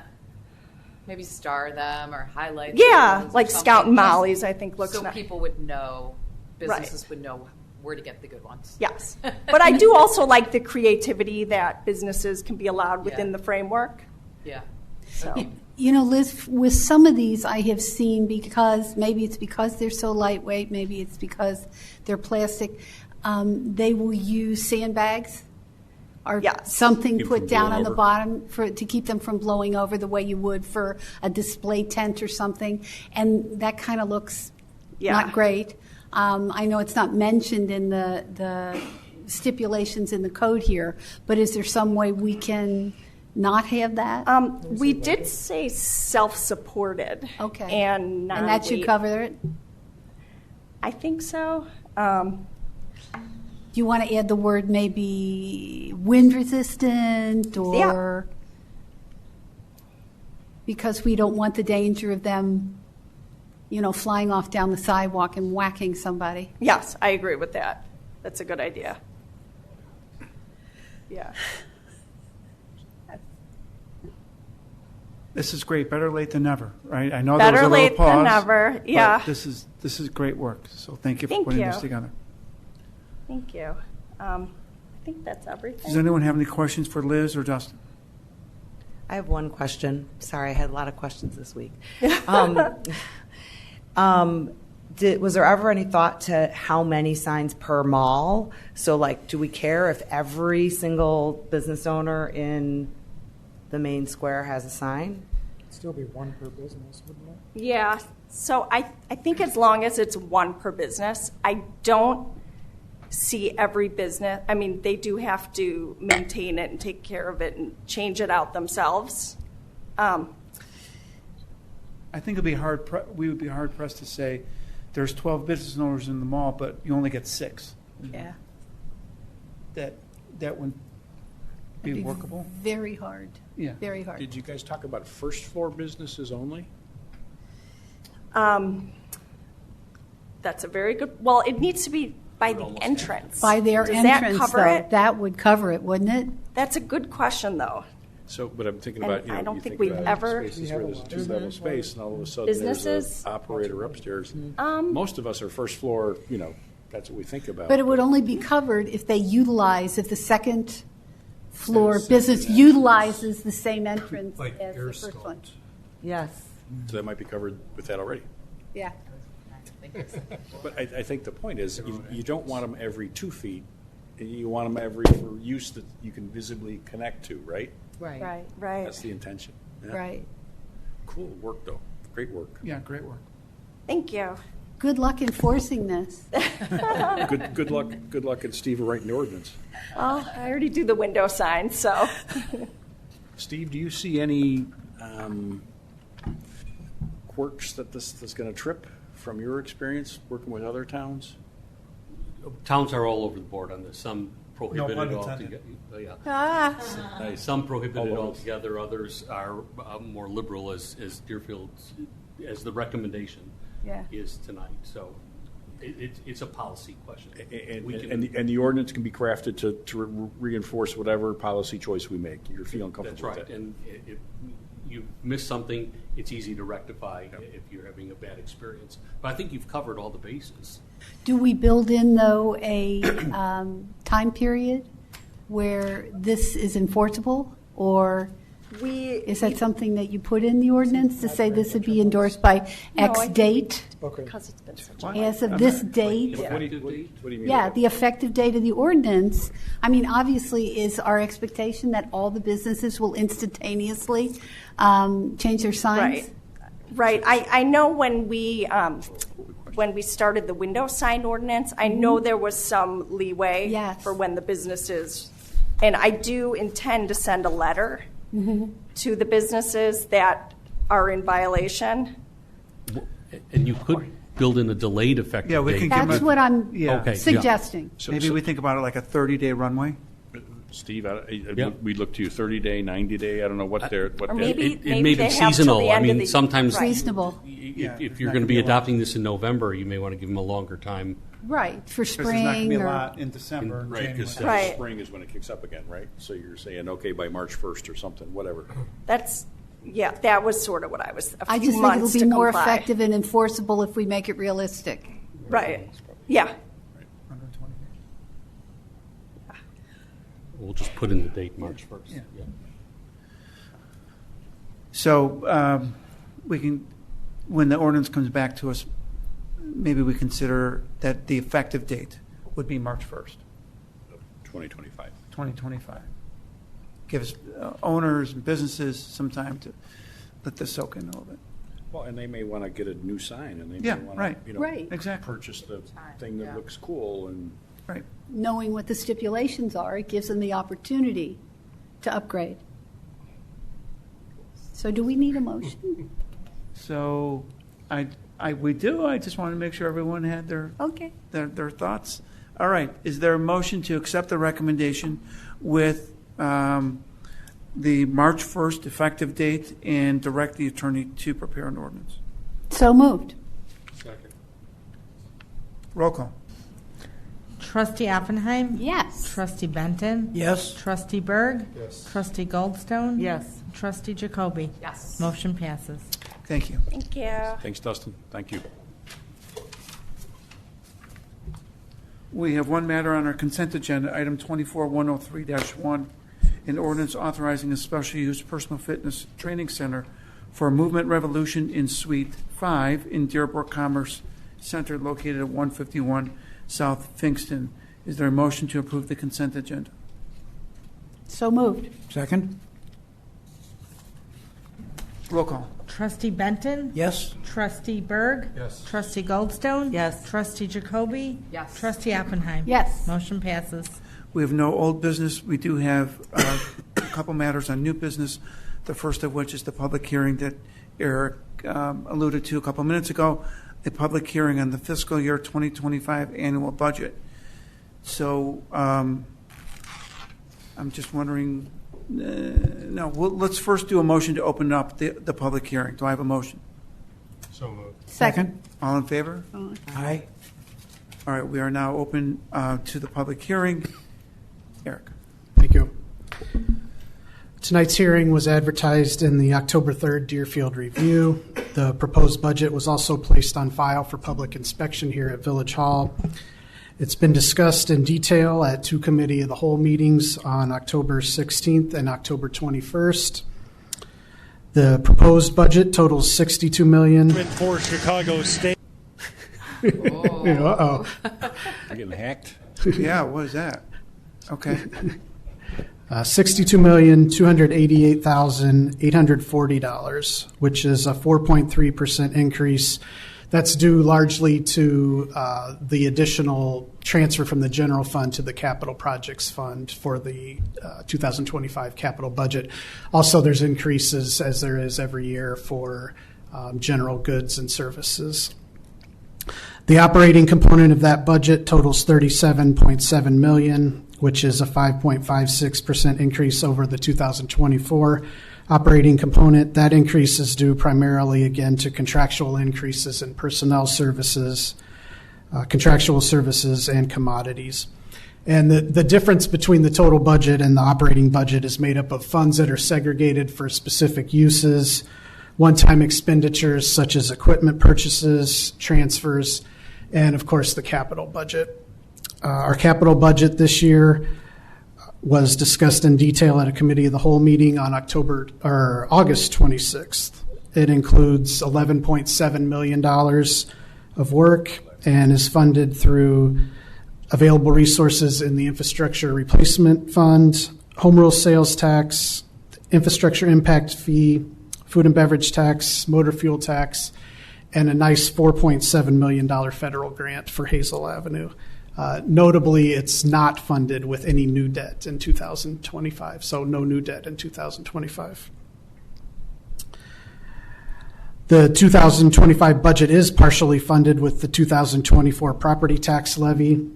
Speaker 4: maybe star them or highlight.
Speaker 18: Yeah,
Speaker 4: them or
Speaker 18: like
Speaker 4: something,
Speaker 18: Scout and
Speaker 4: just
Speaker 18: Molly's, I think looks
Speaker 4: so
Speaker 18: nice.
Speaker 4: people would know, businesses would know where to get the good ones.
Speaker 18: Yes. But I do also like the creativity that businesses can be allowed within the framework.
Speaker 4: Yeah.
Speaker 18: So.
Speaker 6: You know, Liz, with some of these I have seen, because maybe it's because they're so lightweight, maybe it's because they're plastic, they will use sandbags or something
Speaker 8: Keep
Speaker 6: put
Speaker 8: from
Speaker 6: down
Speaker 8: blowing
Speaker 6: on the
Speaker 8: over.
Speaker 6: bottom to keep them from blowing over the way you would for a display tent or something. And that kind of looks not great. I know it's not mentioned in the stipulations in the code here, but is there some way we can not have that?
Speaker 18: We did say self-supported.
Speaker 6: Okay.
Speaker 18: And
Speaker 6: that should cover it?
Speaker 18: I think so.
Speaker 6: Do you want to add the word maybe wind resistant or because we don't want the danger of them, you know, flying off down the sidewalk and whacking somebody?
Speaker 18: Yes, I agree with that. That's a good idea. Yeah.
Speaker 1: This is great. Better late than never, right? I know
Speaker 18: Better
Speaker 1: there was a
Speaker 18: late
Speaker 1: little pause.
Speaker 18: than never, yeah.
Speaker 1: But this is great work. So thank you for
Speaker 18: Thank
Speaker 1: putting
Speaker 18: you.
Speaker 1: this together.
Speaker 18: Thank you. I think that's everything.
Speaker 1: Does anyone have any questions for Liz or Dustin?
Speaker 14: I have one question. Sorry, I had a lot of questions this week. Was there ever any thought to how many signs per mall? So, like, do we care if every single business owner in the main square has a sign?
Speaker 19: It'd still be one per business, wouldn't it?
Speaker 18: Yeah. So I think as long as it's one per business, I don't see every business. I mean, they do have to maintain it and take care of it and change it out themselves.
Speaker 1: I think we would be hard pressed to say there's 12 business owners in the mall, but you only get 6.
Speaker 18: Yeah.
Speaker 1: That wouldn't be workable.
Speaker 6: Very hard.
Speaker 1: Yeah.
Speaker 6: Very hard.
Speaker 8: Did you guys talk about first floor businesses only?
Speaker 18: That's a very good. Well, it needs to be by the entrance.
Speaker 6: By their
Speaker 18: Does
Speaker 6: entrance,
Speaker 18: that cover
Speaker 6: though,
Speaker 18: it?
Speaker 6: that would cover it, wouldn't it?
Speaker 18: That's a good question, though.
Speaker 8: So, but I'm thinking
Speaker 18: And
Speaker 8: about,
Speaker 18: I don't
Speaker 8: you
Speaker 18: think
Speaker 8: think
Speaker 18: we've
Speaker 8: about
Speaker 18: ever-
Speaker 8: spaces where there's a two-level space, and all of a sudden
Speaker 18: Businesses?
Speaker 8: there's an operator upstairs. Most of us are first floor, that's what we think about.
Speaker 6: But it would only be covered if if the second floor business utilizes the same entrance
Speaker 8: Like
Speaker 6: as the
Speaker 8: air
Speaker 6: first one.
Speaker 14: Yes.
Speaker 8: So that might be covered with that already.
Speaker 6: Yeah.
Speaker 8: But I think the point is, you don't want them every 2 feet. You want them for use that you can visibly connect to, right?
Speaker 6: Right.
Speaker 8: That's the intention. Yeah.
Speaker 6: Right.
Speaker 8: Cool work, though. Great work.
Speaker 1: Yeah, great work.
Speaker 18: Thank you.
Speaker 6: Good luck enforcing this.
Speaker 8: Good luck. Good luck at Steve writing the ordinance.
Speaker 18: Oh, I already do the window sign, so.
Speaker 8: Steve, do you see any quirks that this is going to trip from your experience working with other towns?
Speaker 10: Towns are all over the board on this. Some prohibit
Speaker 1: pun
Speaker 10: it
Speaker 1: intended.
Speaker 10: altogether.
Speaker 8: Nice.
Speaker 10: Some prohibit it
Speaker 8: All
Speaker 10: altogether. Others are more liberal, as Deerfield, as the recommendation is tonight. So it's a policy question.
Speaker 8: And the ordinance can be crafted to reinforce whatever policy choice we make. You're feeling comfortable
Speaker 10: That's right.
Speaker 8: with that.
Speaker 10: And if you miss something, it's easy to rectify if you're having a bad experience. But I think you've covered all the bases.
Speaker 6: Do we build in, though, a time period where this is enforceable? Or is that something that you put in the ordinance to say this would be endorsed by X date?
Speaker 18: Because it's been such a
Speaker 6: As of this date?
Speaker 8: What do you mean?
Speaker 6: Yeah, the effective date of the ordinance. I mean, obviously, is our expectation that all the businesses will instantaneously change their signs?
Speaker 18: Right. I know when we started the window sign ordinance, I know there was some leeway for when the businesses, and I do intend to send a letter to the businesses that are in violation.
Speaker 10: And you could build in a delayed effective date.
Speaker 1: Yeah, we can
Speaker 6: That's what I'm
Speaker 10: Okay,
Speaker 6: suggesting.
Speaker 1: Maybe we think about it like a 30-day runway.
Speaker 8: Steve, we look to you 30-day, 90-day. I don't know what they're.
Speaker 18: Or maybe
Speaker 10: It may be
Speaker 18: they have till
Speaker 10: seasonal.
Speaker 18: the
Speaker 10: I
Speaker 18: end of
Speaker 10: mean,
Speaker 18: the-
Speaker 10: sometimes
Speaker 18: Right.
Speaker 6: Reasonable.
Speaker 10: if you're going to be adopting this in November, you may want to give them a longer time.
Speaker 6: Right, for
Speaker 1: Because there's not going to
Speaker 6: spring
Speaker 1: be a
Speaker 6: or.
Speaker 1: lot in December. and
Speaker 8: Right,
Speaker 1: January.
Speaker 8: because
Speaker 18: Right.
Speaker 8: spring is when it kicks up again, right? So you're saying, okay, by March 1st or something, whatever.
Speaker 18: That was sort of what I was.
Speaker 6: I
Speaker 18: A few
Speaker 6: just think it'll
Speaker 18: months
Speaker 6: be
Speaker 18: to
Speaker 6: more
Speaker 18: comply.
Speaker 6: effective and enforceable if we make it realistic.
Speaker 18: Right. Yeah.
Speaker 10: We'll just put in the date March 1st.
Speaker 1: Yeah. So we can, when the ordinance comes back to us, maybe we consider that the effective date would be March 1st,
Speaker 8: 2025.
Speaker 1: 2025. Gives owners and businesses some time to let this soak in a little bit.
Speaker 8: Well, and they may want to get a new sign, and they
Speaker 1: Yeah,
Speaker 8: may want
Speaker 1: right.
Speaker 8: to,
Speaker 6: Right.
Speaker 1: Exactly.
Speaker 8: purchase the thing that looks cool and.
Speaker 1: Right.
Speaker 6: Knowing what the stipulations are, it gives them the opportunity to upgrade. So do we need a motion?
Speaker 1: So we do. I just want to make sure everyone had their
Speaker 6: Okay.
Speaker 1: their thoughts. All right. Is there a motion to accept the recommendation with the March 1st effective date and direct the attorney to prepare an ordinance?
Speaker 6: So moved.
Speaker 10: Second.
Speaker 1: Roll call.
Speaker 2: Trustee Oppenheim?
Speaker 6: Yes.
Speaker 2: Trustee Benton?
Speaker 15: Yes.
Speaker 2: Trustee Berg?
Speaker 19: Yes.
Speaker 2: Trustee Goldstone?
Speaker 4: Yes.
Speaker 2: Trustee Jacoby?
Speaker 4: Yes.
Speaker 2: Motion passes.
Speaker 1: Thank you.
Speaker 18: Thank you.
Speaker 8: Thanks, Dustin. Thank you.
Speaker 1: We have one matter on our consent agenda, item 24103-1, an ordinance authorizing a special use personal fitness training center for a Movement Revolution in Suite 5 in Deerbrook Commerce Center located at 151 South Finkston. Is there a motion to approve the consent agenda?
Speaker 6: So moved.
Speaker 15: Second?
Speaker 1: Roll call.
Speaker 2: Trustee Benton?
Speaker 15: Yes.
Speaker 2: Trustee Berg?
Speaker 19: Yes.
Speaker 2: Trustee Goldstone?
Speaker 4: Yes.
Speaker 2: Trustee Jacoby?
Speaker 4: Yes.
Speaker 2: Trustee Oppenheim?
Speaker 6: Yes.
Speaker 2: Motion passes.
Speaker 1: We have no old business. We do have a couple matters on new business, the first of which is the public hearing that Eric alluded to a couple minutes ago, a public hearing on the fiscal year 2025 annual budget. So I'm just wondering, let's first do a motion to open up the public hearing. Do I have a motion?
Speaker 19: So moved.
Speaker 6: Second.
Speaker 1: All in favor?
Speaker 15: Aye.
Speaker 1: All right, we are now open to the public hearing. Eric.
Speaker 9: Thank you. Tonight's hearing was advertised in the October 3rd Deerfield Review. The proposed budget was also placed on file for public inspection here at Village Hall. It's been discussed in detail at two committee of the whole meetings on October 16th and October 21st. The proposed budget totals $62 million.
Speaker 19: For Chicago State.
Speaker 9: Uh-oh.
Speaker 8: You're getting hacked?
Speaker 1: Yeah, what is that? Okay.
Speaker 9: $62,288,840, which is a 4.3% increase. That's due largely to the additional transfer from the general fund to the capital projects fund for the 2025 capital budget. Also, there's increases, as there is every year, for general goods and services. The operating component of that budget totals $37.7 million, which is a 5.56% increase over the 2024 operating component. That increase is due primarily, again, to contractual increases in personnel services, contractual services, and commodities. And the difference between the total budget and the operating budget is made up of funds that are segregated for specific uses, one-time expenditures such as equipment purchases, transfers, and, of course, the capital budget. Our capital budget this year was discussed in detail at a committee of the whole meeting on August 26th. It includes $11.7 million of work and is funded through available resources in the Infrastructure Replacement Fund, home rule sales tax, infrastructure impact fee, food and beverage tax, motor fuel tax, and a nice $4.7 million federal grant for Hazel Avenue. Notably, it's not funded with any new debt in 2025, so no new debt in 2025. The 2025 budget is partially funded with the 2024 property tax levy.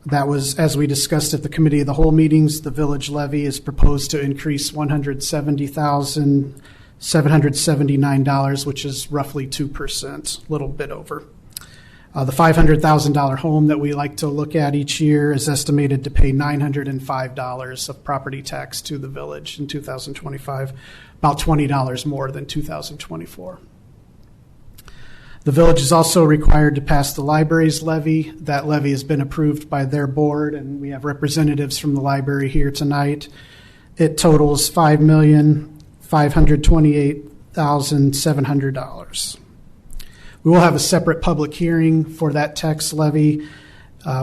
Speaker 9: That was, as we discussed at the Committee of the Whole meetings, the village levy is proposed to increase $170,779, which is roughly 2%, a little bit over. The $500,000 home that we like to look at each year is estimated to pay $905 of property tax to the village in 2025, about $20 more than 2024. The village is also required to pass the library's levy. That levy has been approved by their board, and we have representatives from the library here tonight. It totals $5,528,700. We will have a separate public hearing for that tax levy.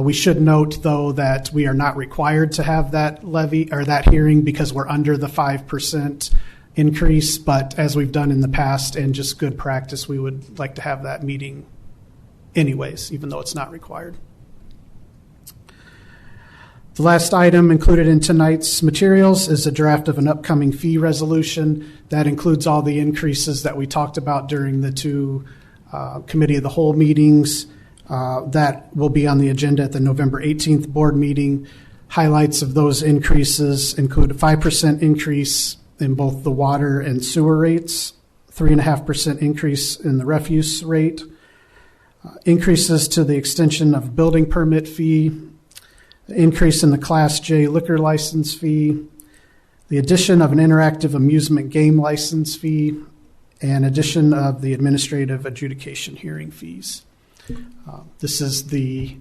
Speaker 9: We should note, though, that we are not required to have that levy or that hearing because we're under the 5% increase, but as we've done in the past and just good practice, we would like to have that meeting anyways, even though it's not required. The last item included in tonight's materials is a draft of an upcoming fee resolution. That includes all the increases that we talked about during the two Committee of the Whole meetings. That will be on the agenda at the November 18th board meeting. Highlights of those increases include a 5% increase in both the water and sewer rates, 3.5% increase in the refuse rate, increases to the extension of building permit fee, increase in the Class J liquor license fee, the addition of an interactive amusement game license fee, and addition of the administrative adjudication hearing fees. This is the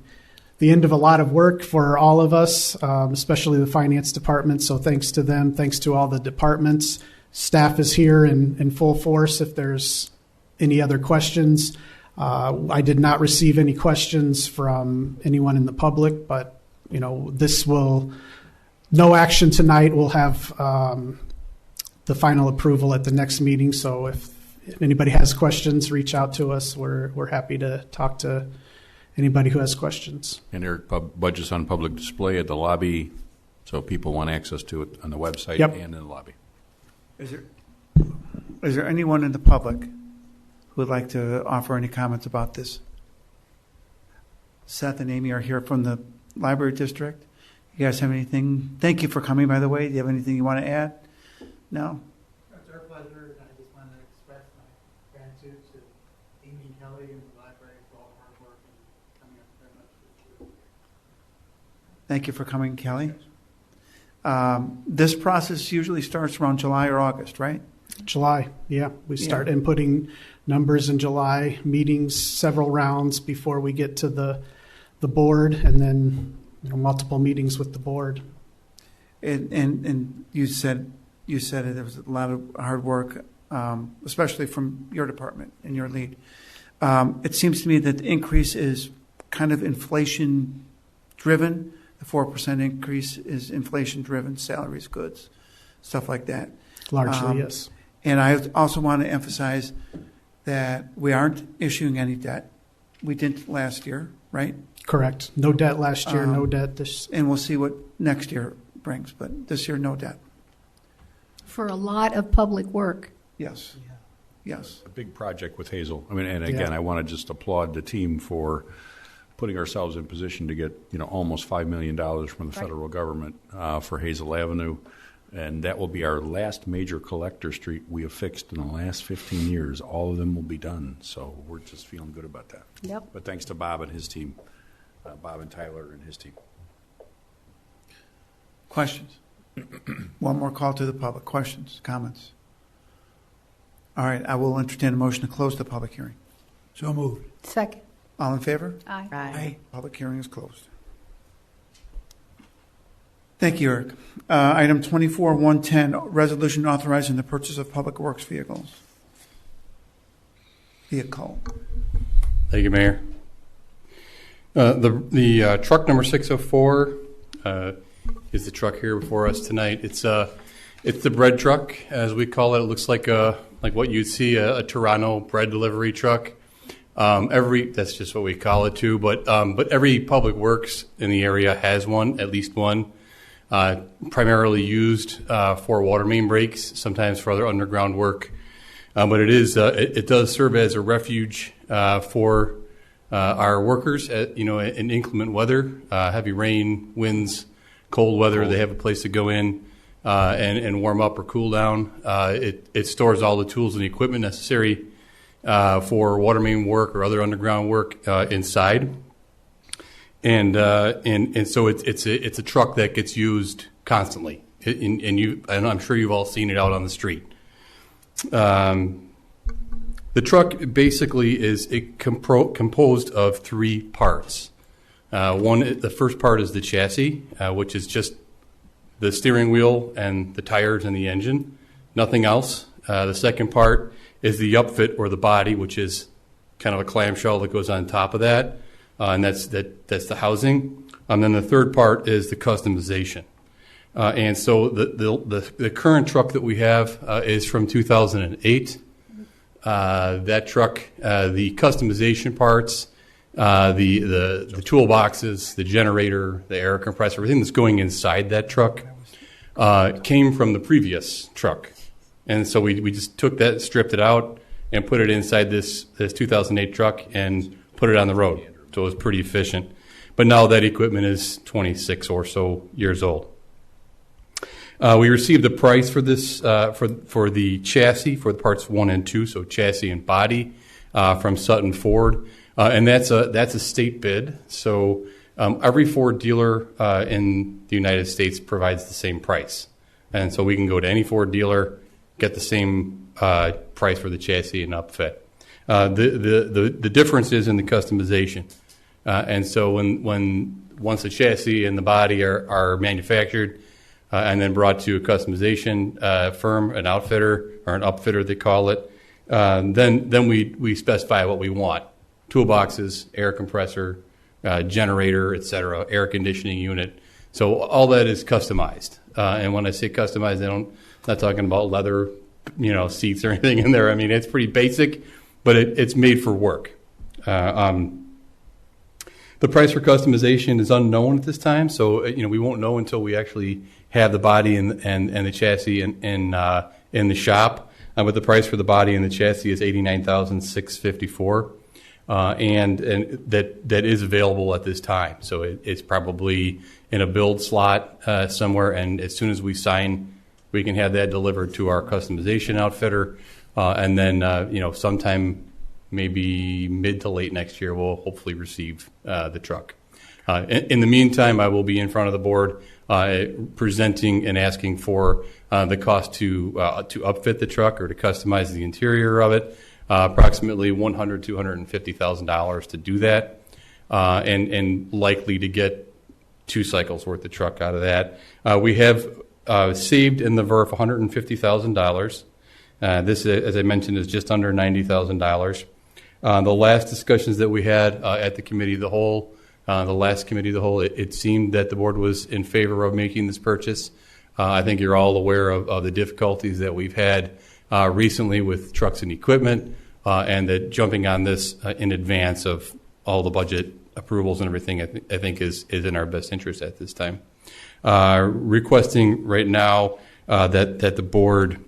Speaker 9: end of a lot of work for all of us, especially the finance department. So thanks to them, thanks to all the departments. Staff is here in full force if there's any other questions. I did not receive any questions from anyone in the public, but no action tonight. We'll have the final approval at the next meeting. So if anybody has questions, reach out to us. We're happy to talk to anybody who has questions.
Speaker 8: And there are budgets on public display at the lobby, so people want access to it on the website and in the lobby.
Speaker 1: Is there anyone in the public who would like to offer any comments about this? Seth and Amy are here from the library district. You guys have anything? Thank you for coming, by the way. Do you have anything you want to add? No?
Speaker 20: It's our pleasure, and I just want to express my gratitude to Amy and Kelly and the library for all the hard work and coming up very much for the
Speaker 1: Thank you for coming, Kelly. This process usually starts around July or August, right?
Speaker 9: July, yeah. We start inputting numbers in July, meetings, several rounds before we get to the board, and then multiple meetings with the board.
Speaker 1: And you said there was a lot of hard work, especially from your department and your lead. It seems to me that the increase is kind of inflation-driven. The 4% increase is inflation-driven, salaries, goods, stuff like that.
Speaker 9: Largely, yes.
Speaker 1: And I also want to emphasize that we aren't issuing any debt. We didn't last year, right?
Speaker 9: Correct. No debt last year, no debt this.
Speaker 1: And we'll see what next year brings, but this year, no debt.
Speaker 6: For a lot of public work.
Speaker 1: Yes. Yes.
Speaker 8: A big project with Hazel. I mean, and again, I want to just applaud the team for putting ourselves in position to get, almost $5 million from the federal government for Hazel Avenue. And that will be our last major collector street we have fixed in the last 15 years. All of them will be done. So we're just feeling good about that.
Speaker 6: Yep.
Speaker 8: But thanks to Bob and his team, Bob and Tyler and his team.
Speaker 1: Questions? One more call to the public. Questions, comments? All right, I will entertain a motion to close the public hearing.
Speaker 15: So moved.
Speaker 6: Second.
Speaker 1: All in favor?
Speaker 6: Aye.
Speaker 14: Aye.
Speaker 1: Public hearing is closed. Thank you, Eric. Item 24-110, resolution authorizing the purchase of public works vehicles. Vehicle.
Speaker 21: Thank you, Mayor. The truck number 604 is the truck here before us tonight. It's the bread truck, as we call it. It looks like what you'd see a Toronto bread delivery truck. That's just what we call it too. But every public works in the area has one, at least one. Primarily used for water main breaks, sometimes for other underground work. But it does serve as a refuge for our workers, in inclement weather, heavy rain, winds, cold weather, they have a place to go in and warm up or cool down. It stores all the tools and equipment necessary for water main work or other underground work inside. And so it's a truck that gets used constantly, and I'm sure you've all seen it out on the street. The truck basically is composed of three parts. The first part is the chassis, which is just the steering wheel and the tires and the engine, nothing else. The second part is the upfit or the body, which is kind of a clamshell that goes on top of that, and that's the housing. And then the third part is the customization. And so the current truck that we have is from 2008. That truck, the customization parts, the toolboxes, the generator, the air compressor, everything that's going inside that truck came from the previous truck. And so we just took that, stripped it out, and put it inside this 2008 truck and put it on the road. So it was pretty efficient. But now that equipment is 26 or so years old. We received a price for this for the chassis for the parts 1 and 2, so chassis and body, from Sutton Ford, and that's a state bid. So every Ford dealer in the United States provides the same price, and so we can go to any Ford dealer, get the same price for the chassis and upfit. The difference is in the customization, and so once the chassis and the body are manufactured. And then brought to a customization firm, an outfitter or an upfitter, they call it. Then we specify what we want: toolboxes, air compressor, generator, etc., air conditioning unit. So all that is customized. And when I say customized, I'm not talking about leather, seats or anything in there. I mean, it's pretty basic, but it's made for work. The price for customization is unknown at this time, so we won't know until we actually have the body and the chassis in the shop. But the price for the body and the chassis is $89,654, and that is available at this time. So it's probably in a build slot somewhere, and as soon as we sign, we can have that delivered to our customization outfitter, and then sometime maybe mid to late next year, we'll hopefully receive the truck. In the meantime, I will be in front of the board presenting and asking for the cost to upfit the truck or to customize the interior of it, approximately $100,000 to $250,000 to do that, and likely to get 2 cycles worth of truck out of that. We have saved in the VERF $150,000. This, as I mentioned, is just under $90,000. The last discussions that we had at the committee of the whole, it seemed that the board was in favor of making this purchase. I think you're all aware of the difficulties that we've had recently with trucks and equipment, and that jumping on this in advance of all the budget approvals and everything, I think is in our best interest at this time. Requesting right now that the board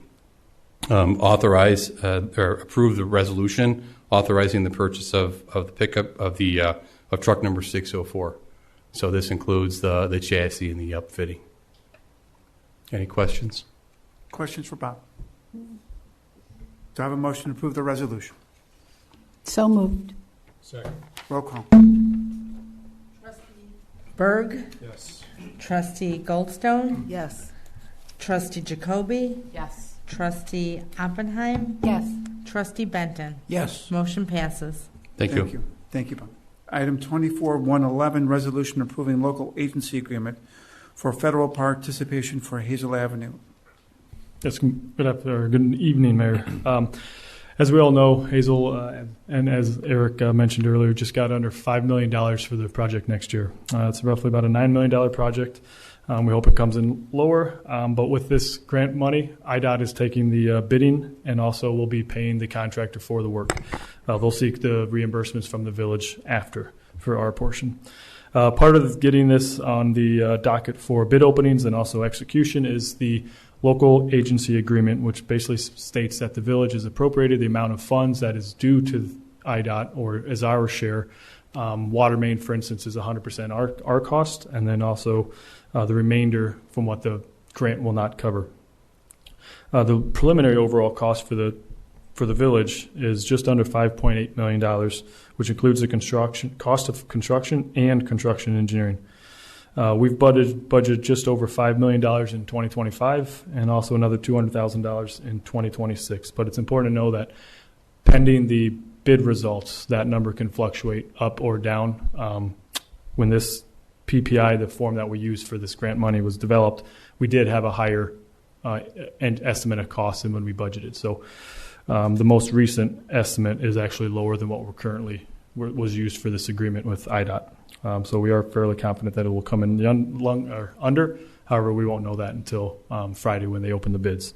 Speaker 21: authorize or approve the resolution authorizing the purchase of the pickup of truck number 604. So this includes the chassis and the upfitting. Any questions?
Speaker 1: Questions for Bob? Do I have a motion to approve the resolution?
Speaker 6: So moved.
Speaker 19: Second.
Speaker 1: Roll call.
Speaker 2: Berg.
Speaker 19: Yes.
Speaker 2: Trustee Goldstone.
Speaker 14: Yes.
Speaker 2: Trustee Jacoby.
Speaker 4: Yes.
Speaker 2: Trustee Oppenheim.
Speaker 6: Yes.
Speaker 2: Trustee Benton.
Speaker 15: Yes.
Speaker 2: Motion passes.
Speaker 21: Thank you.
Speaker 1: Thank you, Bob. Item 24-111, resolution approving local agency agreement for federal participation for Hazel Avenue.
Speaker 7: Yes, good evening, Mayor. As we all know, Hazel, and as Eric mentioned earlier, just got under $5 million for the project next year. It's roughly about a $9 million project. We hope it comes in lower, but with this grant money, IDOT is taking the bidding and also will be paying the contractor for the work. They'll seek the reimbursements from the village after for our portion. Part of getting this on the docket for bid openings and also execution is the local agency agreement, which basically states that the village has appropriated the amount of funds that is due to IDOT or as our share Water main, for instance, is 100% our cost, and then also the remainder from what the grant will not cover. The preliminary overall cost for the village is just under $5.8 million, which includes the cost of construction and construction engineering. We've budgeted just over $5 million in 2025 and also another $200,000 in 2026. But it's important to know that pending the bid results, that number can fluctuate up or down. When this PPI, the form that we used for this grant money, was developed, we did have a higher estimate of cost than when we budgeted. So the most recent estimate is actually lower than what we're currently was used for this agreement with IDOT. So we are fairly confident that it will come in under. However, we won't know that until Friday when they open the bids.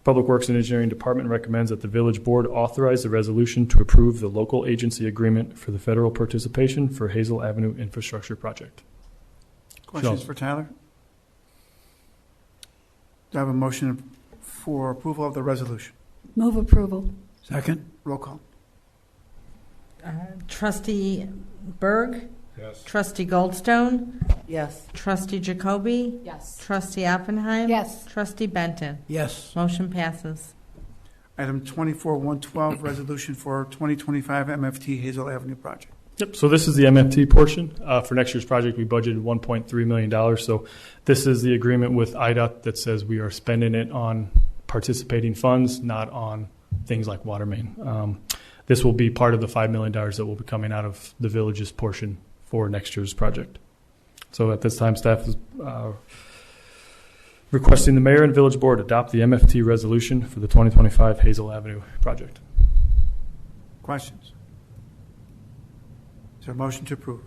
Speaker 7: Public Works and Engineering Department recommends that the Village Board authorize the resolution to approve the local agency agreement for the federal participation for Hazel Avenue Infrastructure Project.
Speaker 1: Questions for Tyler? Do I have a motion for approval of the resolution?
Speaker 6: Move approval.
Speaker 15: Second.
Speaker 1: Roll call.
Speaker 2: Trustee Berg?
Speaker 8: Yes.
Speaker 2: Trustee Goldstone?
Speaker 14: Yes.
Speaker 2: Trustee Jacoby?
Speaker 4: Yes.
Speaker 2: Trustee Oppenheim?
Speaker 6: Yes.
Speaker 2: Trustee Benton?
Speaker 15: Yes.
Speaker 2: Motion passes.
Speaker 1: Item 24-112, resolution for 2025 MFT Hazel Avenue project.
Speaker 7: Yep. So this is the MFT portion. For next year's project, we budgeted $1.3 million. So this is the agreement with IDOT that says we are spending it on participating funds, not on things like water main. This will be part of the $5 million that will be coming out of the village's portion for next year's project. So at this time, staff is requesting the mayor and village board adopt the MFT resolution for the 2025 Hazel Avenue project.
Speaker 1: Questions? Is there a motion to approve?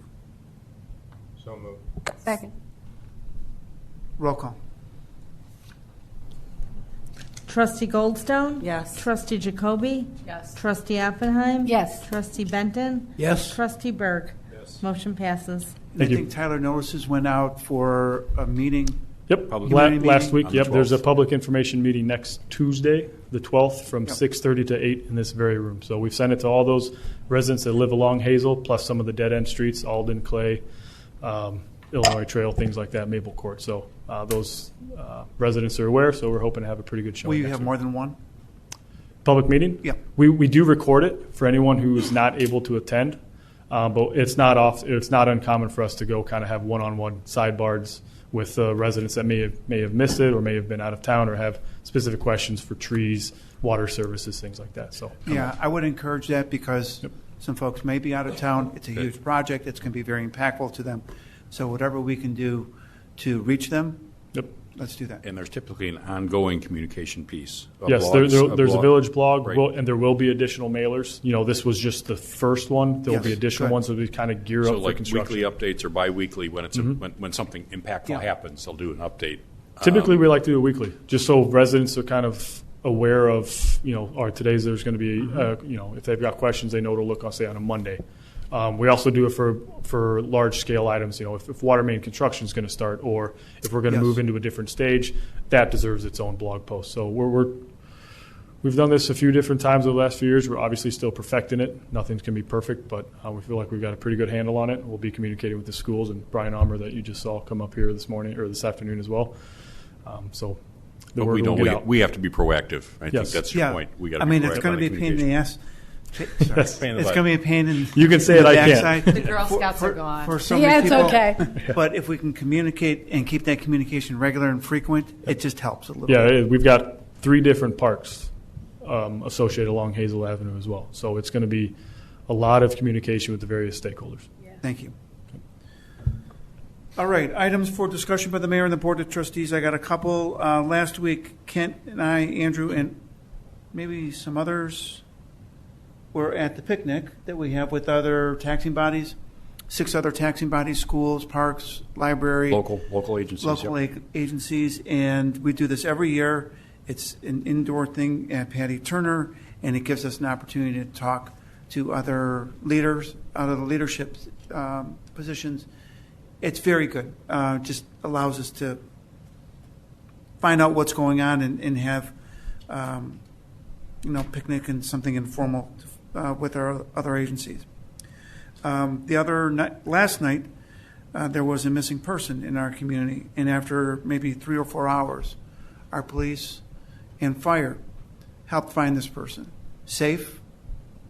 Speaker 8: So moved.
Speaker 6: Second.
Speaker 1: Roll call.
Speaker 2: Trustee Goldstone?
Speaker 14: Yes.
Speaker 2: Trustee Jacoby?
Speaker 4: Yes.
Speaker 2: Trustee Oppenheim?
Speaker 6: Yes.
Speaker 2: Trustee Benton?
Speaker 15: Yes.
Speaker 2: Trustee Berg?
Speaker 8: Yes.
Speaker 2: Motion passes.
Speaker 1: I think Tyler notices went out for a meeting.
Speaker 7: Yep.
Speaker 1: Public
Speaker 7: Last week,
Speaker 8: on the
Speaker 7: yep. There's a
Speaker 8: 12th.
Speaker 7: public information meeting next Tuesday, the 12th, from 6:30 to 8 in this very room. So we've sent it to all those residents that live along Hazel, plus some of the dead-end streets, Alden, Clay, Illinois Trail, things like that, Maple Court. So those residents are aware, so we're hoping to have a pretty good showing.
Speaker 1: Will you
Speaker 7: next
Speaker 1: have
Speaker 7: week.
Speaker 1: more than one?
Speaker 7: Public meeting?
Speaker 1: Yeah.
Speaker 7: We do record it for anyone who is not able to attend, but it's not uncommon for us to go kind of have one-on-one sidebars with residents that may have missed it or may have been out of town or have specific questions for trees, water services, things like that. So
Speaker 1: Yeah, I would encourage that because some folks may be out of town. It's a huge project. It's going to be very impactful to them. So whatever we can do to reach them, let's do that.
Speaker 8: And there's typically an ongoing communication piece.
Speaker 7: Yes, there's a village blog,
Speaker 8: Right.
Speaker 7: and there will be additional mailers. You know, this was just the first one. There will be
Speaker 1: Yes,
Speaker 7: additional
Speaker 1: good.
Speaker 7: ones that we kind of gear
Speaker 8: So
Speaker 7: up for
Speaker 8: like
Speaker 7: construction.
Speaker 8: weekly updates or bi-weekly when it's
Speaker 7: Mhm.
Speaker 8: when something impactful
Speaker 1: Yeah.
Speaker 8: happens, they'll do an update.
Speaker 7: Typically, we like to do it weekly, just so residents are kind of aware of, or today's there's going to be, if they've got questions, they know to look, I'll say, on a Monday. We also do it for large scale items. If water main construction is going to start, or if we're going to
Speaker 1: Yes.
Speaker 7: move into a different stage, that deserves its own blog post. So we've done this a few different times over the last few years. We're obviously still perfecting it. Nothing's going to be perfect, but we feel like we've got a pretty good handle on it. We'll be communicating with the schools and Brian Almer that you just saw come up here this morning or this afternoon as well. So the
Speaker 8: But
Speaker 7: word will get out.
Speaker 8: we have to be proactive. I think
Speaker 7: Yes.
Speaker 8: that's your point. We got to
Speaker 1: I
Speaker 8: be
Speaker 1: mean,
Speaker 8: proactive
Speaker 1: it's going
Speaker 8: on
Speaker 1: to
Speaker 8: the
Speaker 1: be a pain in the ass. Sorry.
Speaker 7: Yes.
Speaker 8: Pain in the
Speaker 1: It's
Speaker 8: butt.
Speaker 1: going to be a pain in
Speaker 7: You can say it,
Speaker 1: the
Speaker 7: I can't.
Speaker 1: backside
Speaker 4: The Girl
Speaker 1: for-
Speaker 4: Scouts
Speaker 1: for-
Speaker 4: are gone.
Speaker 1: For so
Speaker 6: Yeah,
Speaker 1: many
Speaker 6: it's
Speaker 1: people.
Speaker 6: okay.
Speaker 1: But if we can communicate and keep that communication regular and frequent, it just helps a little bit.
Speaker 7: Yeah, we've got 3 different parks associated along Hazel Avenue as well. So it's going to be a lot of communication with the various stakeholders.
Speaker 1: Thank you. All right, items for discussion by the mayor and the board of trustees. I got a couple. Last week, Kent and I, Andrew, and maybe some others were at the picnic that we have with other taxing bodies, 6 other taxing bodies, schools, parks, library.
Speaker 8: Local agencies.
Speaker 1: Local
Speaker 8: yep.
Speaker 1: agencies, and we do this every year. It's an indoor thing at Patty Turner, and it gives us an opportunity to talk to other leaders, out of the leadership positions. It's very good. Just allows us to find out what's going on and have, picnic and something informal with our other agencies. Last night, there was a missing person in our community, and after maybe 3 or 4 hours, our police and fire helped find this person. Safe,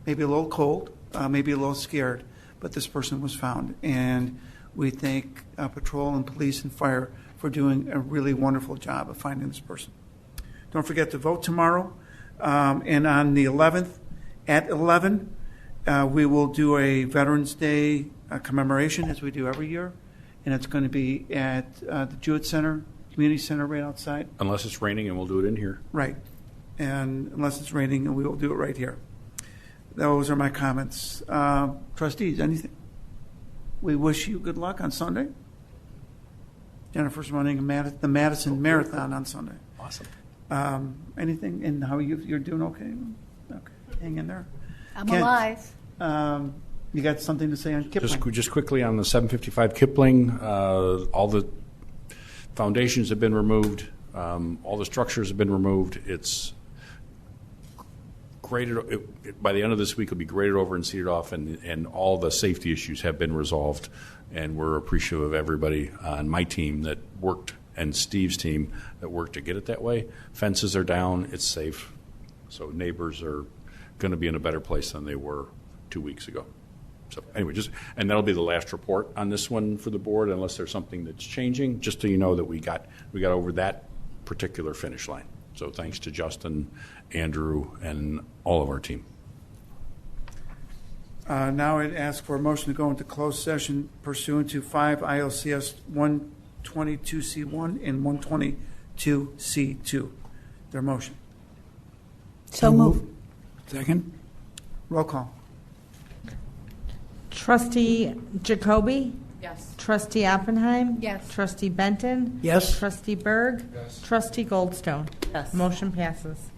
Speaker 1: maybe a little cold, maybe a little scared, but this person was found. And we thank patrol and police and fire for doing a really wonderful job of finding this person. Don't forget to vote tomorrow. And on the 11th at 11, we will do a Veterans Day commemoration as we do every year. And it's going to be at the Jewett Center, Community Center right outside.
Speaker 8: Unless it's raining, and we'll do it in here.
Speaker 1: Right. And unless it's raining, and we will do it right here. Those are my comments. Trustees, anything? We wish you good luck on Sunday. Jennifer's running the Madison Marathon on Sunday.
Speaker 8: Awesome.
Speaker 1: Anything? And how you're doing? Okay. Okay. Hang in there.
Speaker 6: I'm
Speaker 1: Kent,
Speaker 6: alive.
Speaker 1: You got something to say on Kipling?
Speaker 8: Just quickly on the 755 Kipling, all the foundations have been removed, all the structures have been removed. It's graded. By the end of this week, it'll be graded over and seeded off, and all the safety issues have been resolved. And we're appreciative of everybody on my team that worked, and Steve's team that worked to get it that way. Fences are down. It's safe. So neighbors are going to be in a better place than they were 2 weeks ago. So anyway, and that'll be the last report on this one for the board, unless there's something that's changing, just so you know that we got over that particular finish line. So thanks to Justin, Andrew, and all of our team.
Speaker 1: Now I'd ask for a motion to go into closed session pursuant to 5 ILCS 122C1 and 122C2. Their motion.
Speaker 6: So moved.
Speaker 15: Second.
Speaker 1: Roll call.
Speaker 2: Trustee Jacoby?
Speaker 4: Yes.
Speaker 2: Trustee Oppenheim?
Speaker 6: Yes.
Speaker 2: Trustee Benton?
Speaker 15: Yes.
Speaker 2: Trustee Berg?
Speaker 19: Yes.
Speaker 2: Trustee Goldstone?
Speaker 14: Yes.
Speaker 2: Motion passes.